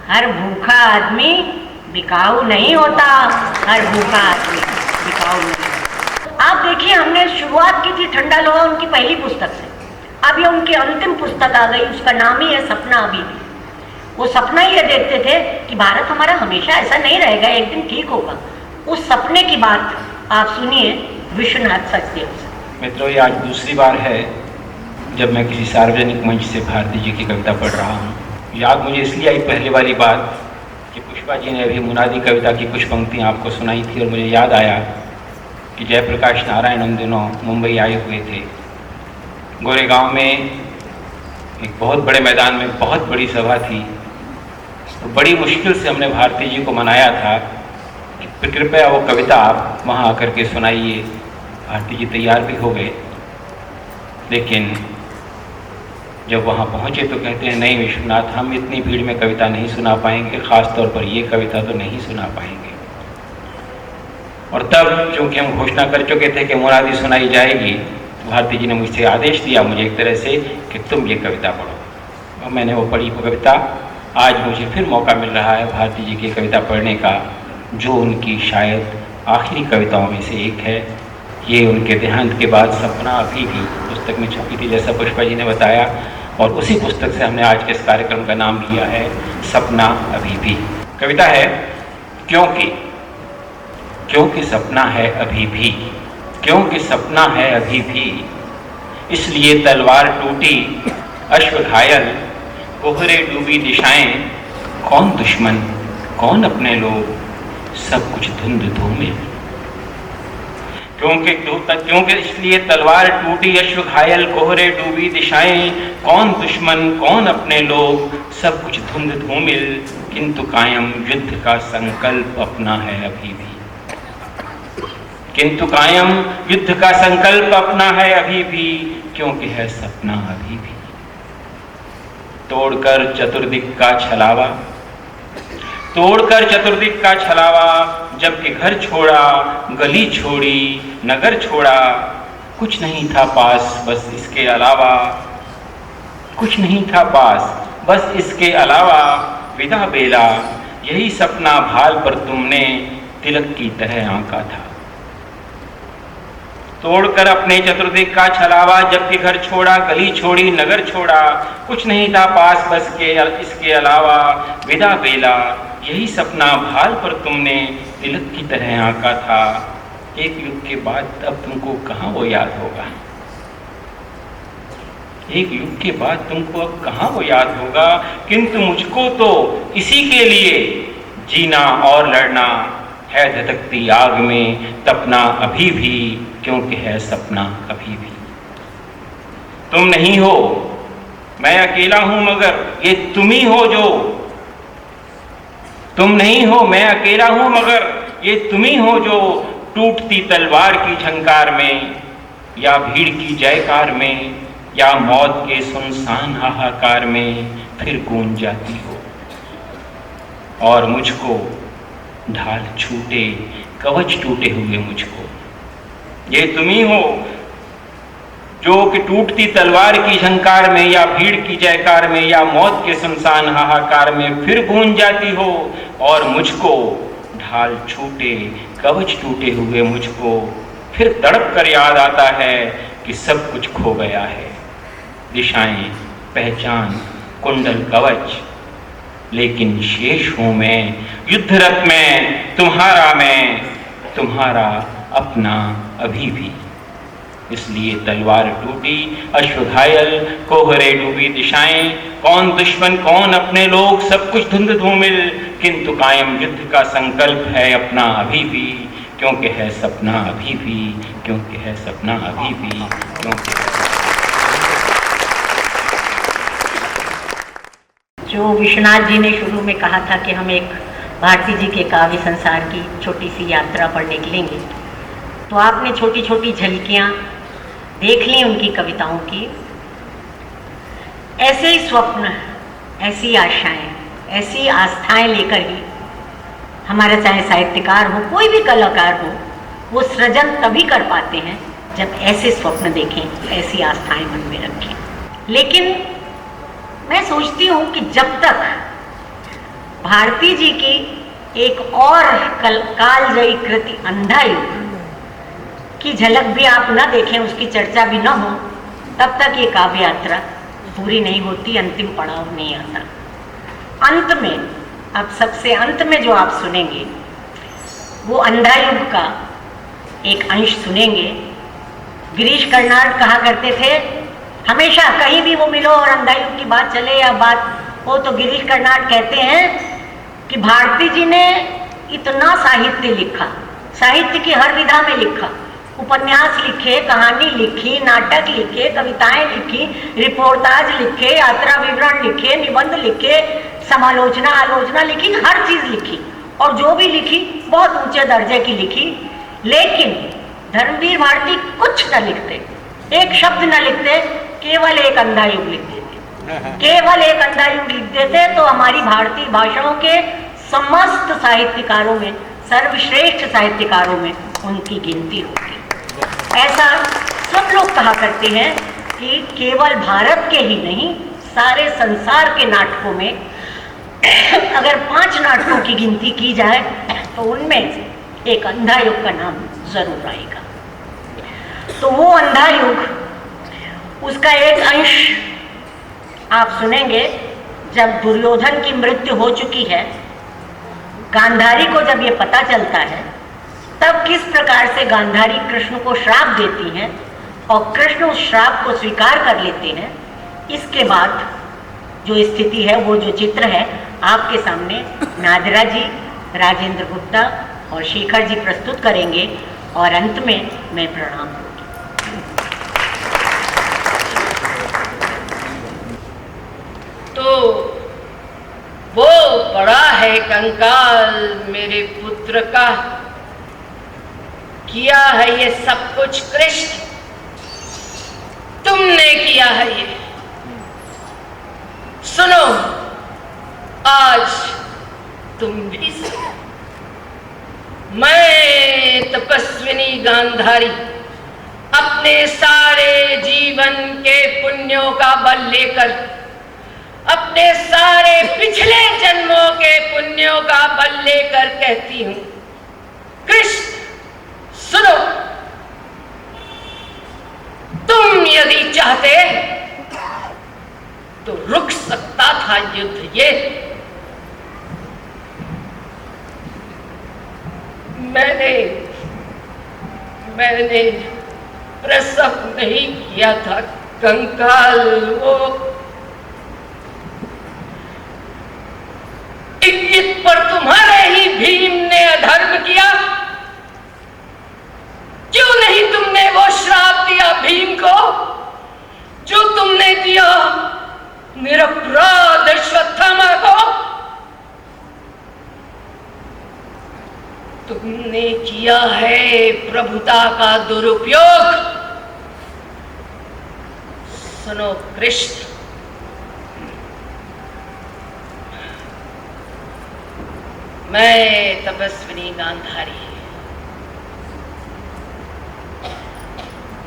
हर भूखा आदमी बिकाऊ नहीं होता, हर भूखा आदमी बिकाऊ नहीं होता। आप देखिए, हमने शुरुआत की थी ठंडा लोहा उनकी पहली पुस्तक से, अब ये उनकी अंतिम पुस्तक आ गई, उसका नाम ही है सपना अभी भी। वो सपना ये देखते थे कि भारत हमारा हमेशा ऐसा नहीं रहेगा, एक दिन ठीक होगा। उस सपने की बात आप सुनिए विश्वनाथ सचदेव से। मित्रों, ये आज दूसरी बार है जब मैं किसी सार्वजनिक मंच से भारती जी की कविता पढ़ रहा हूँ। याद मुझे इसलिए आई पहली वाली बात कि पुष्पा जी ने अभी मुनादी कविता की कुछ पंक्तियाँ आपको सुनाई थी, और मुझे याद आया कि जयप्रकाश नारायण उन दिनों मुंबई आए हुए थे। गोरेगांव में एक बहुत बड़े मैदान में बहुत बड़ी सभा थी, तो बड़ी मुश्किल से हमने भारती जी को मनाया था कि कृपया वो कविता आप वहाँ आकर के सुनाइए। भारती जी तैयार भी हो गए, लेकिन जब वहाँ पहुँचे तो कहते हैं नहीं विश्वनाथ, हम इतनी भीड़ में कविता नहीं सुना पाएंगे, ख़ास तौर पर ये कविता तो नहीं सुना पाएंगे। और तब चूँकि हम घोषणा कर चुके थे कि मुनादी सुनाई जाएगी, तो भारती जी ने मुझसे आदेश दिया मुझे एक तरह से कि तुम ये कविता पढ़ो, और मैंने वो पढ़ी वो कविता। आज मुझे फिर मौका मिल रहा है भारती जी की कविता पढ़ने का, जो उनकी शायद आखिरी कविताओं में से एक है। ये उनके देहांत के बाद सपना अभी भी पुस्तक में छपी थी, जैसा पुष्पा जी ने बताया, और उसी पुस्तक से हमने आज के इस कार्यक्रम का नाम लिया है सपना अभी भी। कविता है क्योंकि सपना है अभी भी, क्योंकि सपना है अभी भी, इसलिए तलवार टूटी अश्व घायल, कोहरे डूबी दिशाएं, कौन दुश्मन कौन अपने लोग, सब कुछ धुंध धूमिल। क्योंकि इसलिए तलवार टूटी अश्व घायल, कोहरे डूबी दिशाएं, कौन दुश्मन कौन अपने लोग, सब कुछ धुंध धूमिल, किंतु कायम युद्ध का संकल्प अपना है अभी भी, किंतु कायम युद्ध का संकल्प अपना है अभी भी, क्योंकि है सपना अभी भी। तोड़कर चतुर्दिक का छलावा, तोड़कर चतुर्दिक का छलावा, जबकि घर छोड़ा गली छोड़ी नगर छोड़ा, कुछ नहीं था पास बस इसके अलावा, कुछ नहीं था पास बस इसके अलावा, विदा बेला यही सपना भाल पर तुमने तिलक की तरह आंका था। तोड़कर अपने चतुर्दिक का छलावा, जबकि घर छोड़ा गली छोड़ी नगर छोड़ा, कुछ नहीं था पास बस के इसके अलावा, विदा बेला यही सपना भाल पर तुमने तिलक की तरह आंका था। एक युग के बाद अब तुमको कहाँ वो याद होगा, एक युग के बाद तुमको अब कहाँ वो याद होगा, किंतु मुझको तो इसी के लिए जीना और लड़ना है, धधकती आग में तपना अभी भी, क्योंकि है सपना अभी भी। तुम नहीं हो मैं अकेला हूं मगर ये तुम ही हो जो, तुम नहीं हो मैं अकेला हूं मगर ये तुम ही हो जो, टूटती तलवार की झंकार में या भीड़ की जयकार में या मौत के सुनसान हाहाकार में फिर गूंज जाती हो, और मुझको ढाल छूटे कवच टूटे हुए मुझको। ये तुम ही हो जो कि टूटती तलवार की झंकार में या भीड़ की जयकार में या मौत के सुनसान हाहाकार में फिर गूंज जाती हो, और मुझको ढाल छूटे कवच टूटे हुए मुझको फिर तड़प कर याद आता है कि सब कुछ खो गया है, दिशाएं पहचान कुंडल कवच, लेकिन शेष हूं मैं युद्धरत में तुम्हारा, मैं तुम्हारा अपना अभी भी। इसलिए तलवार टूटी अश्व घायल, कोहरे डूबी दिशाएं, कौन दुश्मन कौन अपने लोग, सब कुछ धुंध धूमिल, किंतु कायम युद्ध का संकल्प है अपना अभी भी, क्योंकि है सपना अभी भी, क्योंकि है सपना अभी भी, क्योंकि जो विश्वनाथ जी ने शुरू में कहा था कि हम एक भारती जी के काव्य संसार की छोटी सी यात्रा पर निकलेंगे, तो आपने छोटी छोटी झलकियाँ देख ली उनकी कविताओं की। ऐसे ही स्वप्न, ऐसी आशाएं, ऐसी आस्थाएं लेकर ही हमारा चाहे साहित्यकार हो, कोई भी कलाकार हो, वो सृजन तभी कर पाते हैं जब ऐसे स्वप्न देखें, ऐसी आस्थाएं मन में रखें। लेकिन मैं सोचती हूँ कि जब तक भारती जी की एक और कालजयी कृति अंधा युग की झलक भी आप न देखें, उसकी चर्चा भी न हो, तब तक ये काव्य यात्रा पूरी नहीं होती, अंतिम पड़ाव नहीं आता। अंत में, अब सबसे अंत में जो आप सुनेंगे वो अंधा युग का एक अंश सुनेंगे। गिरीश कर्नाड कहा करते थे, हमेशा कहीं भी वो मिलो और अंधा युग की बात चले या बात हो, तो गिरीश कर्नाड कहते हैं कि भारती जी ने इतना साहित्य लिखा, साहित्य की हर विधा में लिखा, उपन्यास लिखे, कहानी लिखी, नाटक लिखे, कविताएं लिखी, रिपोर्टाज लिखे, यात्रा विवरण लिखे, निबंध लिखे, समालोचना आलोचना लिखी, हर चीज लिखी, और जो भी लिखी बहुत ऊंचे दर्जे की लिखी। लेकिन धर्मवीर भारती कुछ न लिखते, एक शब्द न लिखते, केवल एक अंधा युग लिख देते, केवल एक अंधा युग लिख देते, तो हमारी भारतीय भाषाओं के समस्त साहित्यकारों में, सर्वश्रेष्ठ साहित्यकारों में उनकी गिनती होती। ऐसा सब लोग कहा करते हैं कि केवल भारत के ही नहीं, सारे संसार के नाटकों में अगर 5 नाटकों की गिनती की जाए तो उनमें एक अंधा युग का नाम जरूर आएगा। तो वो अंधा युग, उसका एक अंश आप सुनेंगे। जब दुर्योधन की मृत्यु हो चुकी है, गांधारी को जब ये पता चलता है, तब किस प्रकार से गांधारी कृष्ण को श्राप देती हैं और कृष्ण उस श्राप को स्वीकार कर लेते हैं। इसके बाद जो स्थिति है, वो जो चित्र है, आपके सामने नादिरा जी, राजेंद्र गुप्ता और शेखर जी प्रस्तुत करेंगे, और अंत में मैं प्रणाम करूंगी। तो वो पड़ा है कंकाल मेरे पुत्र का, किया है ये सब कुछ कृष्ण, तुमने किया है ये। सुनो, आज तुम भी सुनो। मैं तपस्विनी गांधारी अपने सारे जीवन के पुण्यों का बल लेकर, अपने सारे पिछले जन्मों के पुण्यों का बल लेकर कहती हूं, कृष्ण सुनो, तुम यदि चाहते तो रुक सकता था युद्ध ये। मैंने प्रसव नहीं किया था कंकाल, वो इंगित पर तुम्हारे ही भीम ने अधर्म किया। क्यों नहीं तुमने वो श्राप दिया भीम को जो तुमने दिया निरपराध अश्वत्थामा को? तुमने किया है प्रभुता का दुरुपयोग। सुनो कृष्ण, मैं तपस्विनी गांधारी,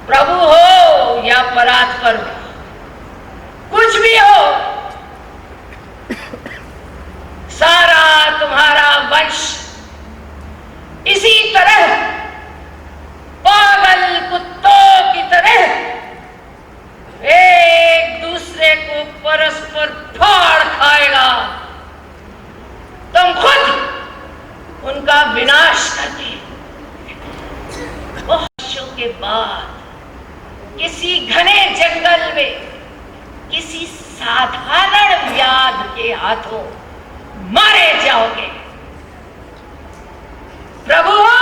प्रभु हो या परात्पर हो, कुछ भी हो, सारा तुम्हारा वंश इसी तरह पागल कुत्तों की तरह एक दूसरे को परस्पर फाड़ खाएगा। तुम खुद उनका विनाश करते। वर्षों के बाद किसी घने जंगल में किसी साधारण व्याध के हाथों मारे जाओगे। प्रभु हो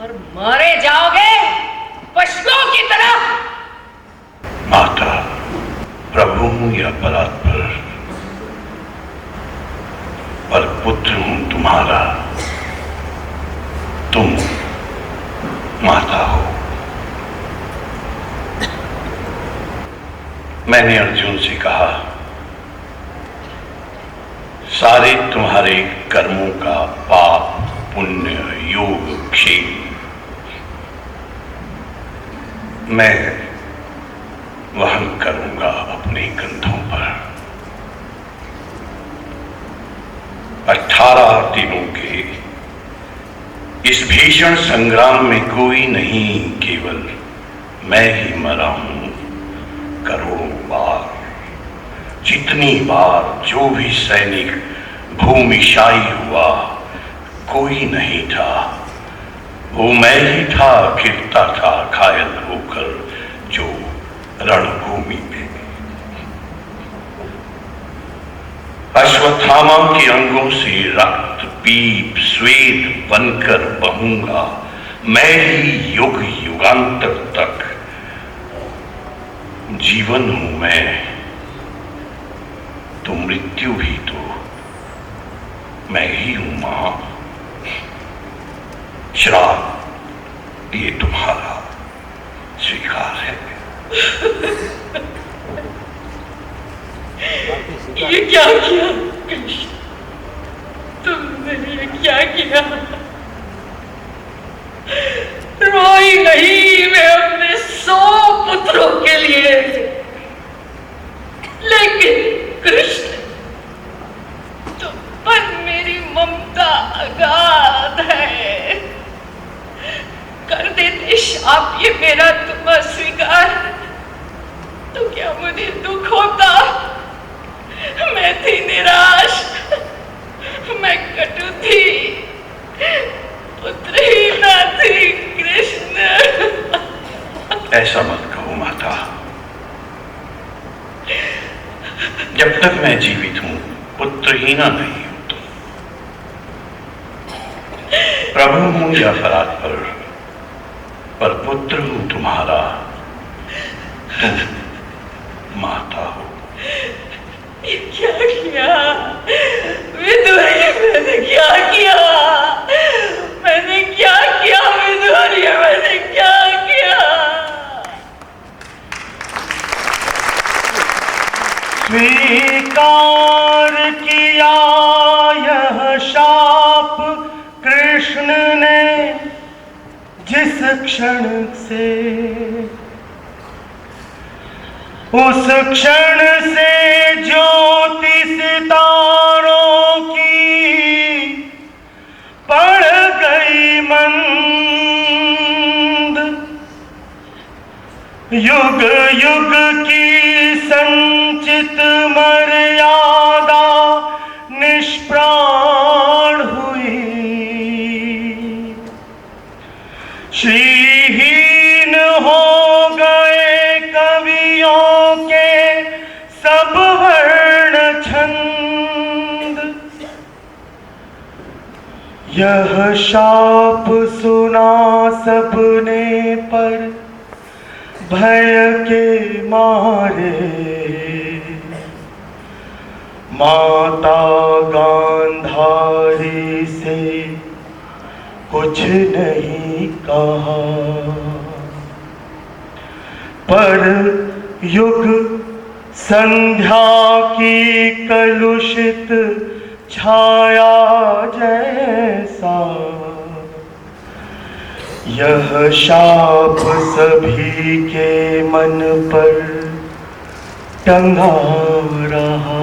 और मारे जाओगे पशुओं की तरह। माता, प्रभु हूं या परात्पर, पर पुत्र हूं तुम्हारा। तुम माता हो। मैंने अर्जुन से कहा, सारे तुम्हारे कर्मों का पाप, पुण्य, योग, क्षेम मैं वहन करूंगा अपने कंधों पर। 18 दिनों के इस भीषण संग्राम में कोई नहीं, केवल मैं ही मरा हूं। करोड़ों बार, जितनी बार जो भी सैनिक भूमिशाई हुआ, कोई नहीं था। वो मैं ही था, गिरता था घायल होकर जो रणभूमि पे। अश्वत्थामा के अंगों से रक्त पीप श्वेत बनकर बहूंगा। मैं ही युग युगांतर तक जीवन हूं मैं, तो मृत्यु भी तो मैं ही हूं मां। श्राप ये तुम्हारा स्वीकार है। ये क्या किया कृष्ण? तुमने ये क्या किया? रोई नहीं मैं अपने 100 पुत्रों के लिए, लेकिन कृष्ण तुम पर मेरी ममता अगाध है। कर देते शाप ये मेरा तुम अस्वीकार, तो क्या मुझे दुख होता? मैं थी निराश, मैं कटु थी, पुत्रहीन थी कृष्ण। ऐसा मत कहो माता। जब तक मैं जीवित हूं, पुत्रहीना नहीं हूं तुम। प्रभु हूं या परात्पर, पर पुत्र हूं तुम्हारा। तुम माता हो। ये क्या किया विदुरी? मैंने क्या किया? मैंने क्या किया विदुरी? मैंने क्या किया? स्वीकार किया यह शाप कृष्ण ने, जिस क्षण से उस क्षण से ज्योति सितारों की पड़ गई मंद। युग युग की संचित मर्यादा निष्प्राण हुई। श्रीहीन हो गए कवियों के सब वर्ण छंद। यह शाप सुना सबने, पर भय के मारे माता गांधारी से कुछ नहीं कहा। पर युग संध्या की कलुषित छाया जैसा यह शाप सभी के मन पर टंगा रहा।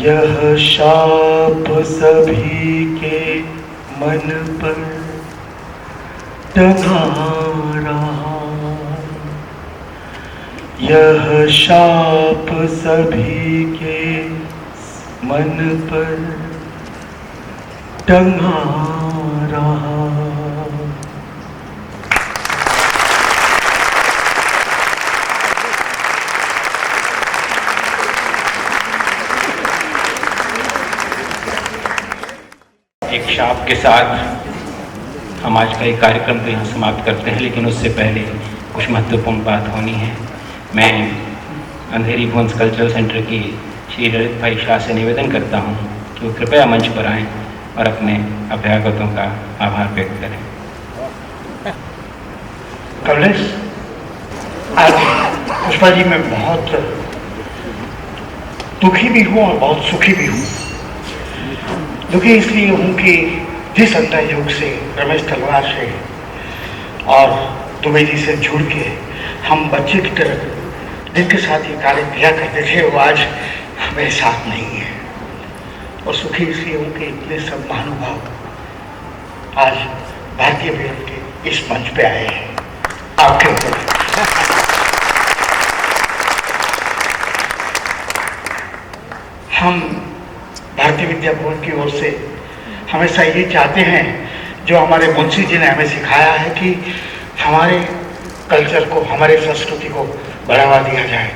यह शाप सभी के मन पर टंगा रहा। यह शाप सभी के मन पर टंगा रहा। एक शाप के साथ हम आज का एक कार्यक्रम तो यहाँ समाप्त करते हैं, लेकिन उससे पहले कुछ महत्वपूर्ण बात होनी है। मैं अंधेरी भुवंस कल्चरल सेंटर की श्री ललित भाई शाह से निवेदन करता हूँ कि वो कृपया मंच पर आएँ और अपने अभ्यागतों का आभार व्यक्त करें। कमलेश, आज पुष्पा जी मैं बहुत दुखी भी हूँ और बहुत सुखी भी हूँ। दुखी इसलिए हूँ कि जिस अंदर योग से, रमेश तलवार से और दुबे जी से जुड़ के हम बच्चे की तरह जिनके साथ ये कार्य किया करते थे, वो आज मेरे साथ नहीं है। और सुखी इसलिए हूँ कि इतने सब महानुभाव आज भारतीय विद्या के इस मंच पे आए हैं आपके ऊपर। हम भारतीय विद्या भवन की ओर से हमेशा ये चाहते हैं, जो हमारे मुंशी जी ने हमें सिखाया है, कि हमारे कल्चर को, हमारे संस्कृति को बढ़ावा दिया जाए।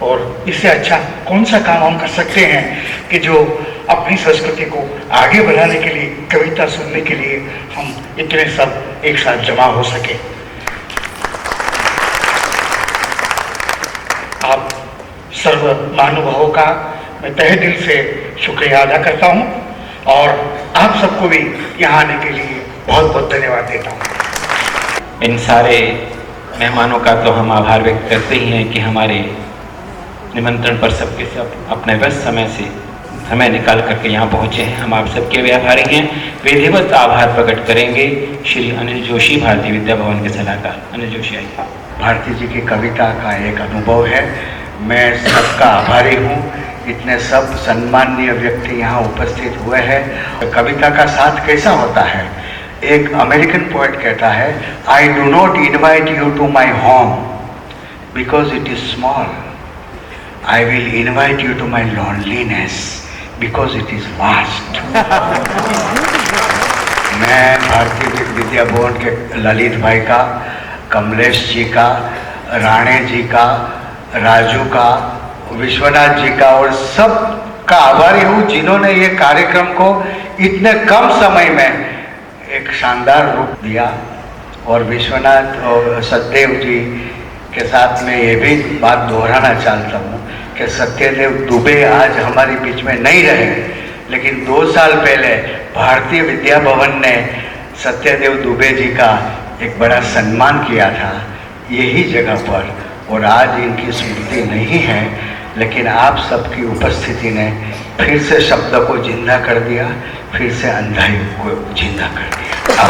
और इससे अच्छा कौन सा काम हम कर सकते हैं कि जो अपनी संस्कृति को आगे बढ़ाने के लिए, कविता सुनने के लिए हम इतने सब एक साथ जमा हो सके। आप सर्व महानुभावों का मैं तहे दिल से शुक्रिया अदा करता हूँ और आप सबको भी यहाँ आने के लिए बहुत बहुत धन्यवाद देता हूँ। इन सारे मेहमानों का तो हम आभार व्यक्त करते ही हैं कि हमारे निमंत्रण पर सबके सब अपने व्यस्त समय से समय निकाल करके यहाँ पहुँचे हैं। हम आप सबके भी आभारी हैं। विधिवत आभार प्रकट करेंगे श्री अनिल जोशी, भारतीय विद्या भवन के सलाहकार। अनिल जोशी आइए। भारती जी की कविता का एक अनुभव है, मैं सबका आभारी हूँ। इतने सब सम्माननीय व्यक्ति यहाँ उपस्थित हुए हैं। कविता का साथ कैसा होता है? एक अमेरिकन पोएट कहता है, I do not invite you to my home because it is small, I will invite you to my loneliness because it is vast. मैं भारतीय विद्या भवन के ललित भाई का, कमलेश जी का, राणे जी का, राजू का, विश्वनाथ जी का और सब का आभारी हूँ, जिन्होंने ये कार्यक्रम को इतने कम समय में एक शानदार रूप दिया। और विश्वनाथ और सत्यदेव जी के साथ में ये भी बात दोहराना चाहता हूँ कि सत्यदेव दुबे आज हमारे बीच में नहीं रहे, लेकिन 2 साल पहले भारतीय विद्या भवन ने सत्यदेव दुबे जी का एक बड़ा सम्मान किया था यही जगह पर। और आज इनकी स्मृति नहीं है, लेकिन आप सबकी उपस्थिति ने फिर से शब्द को जिंदा कर दिया, फिर से अंधाई को जिंदा कर दिया।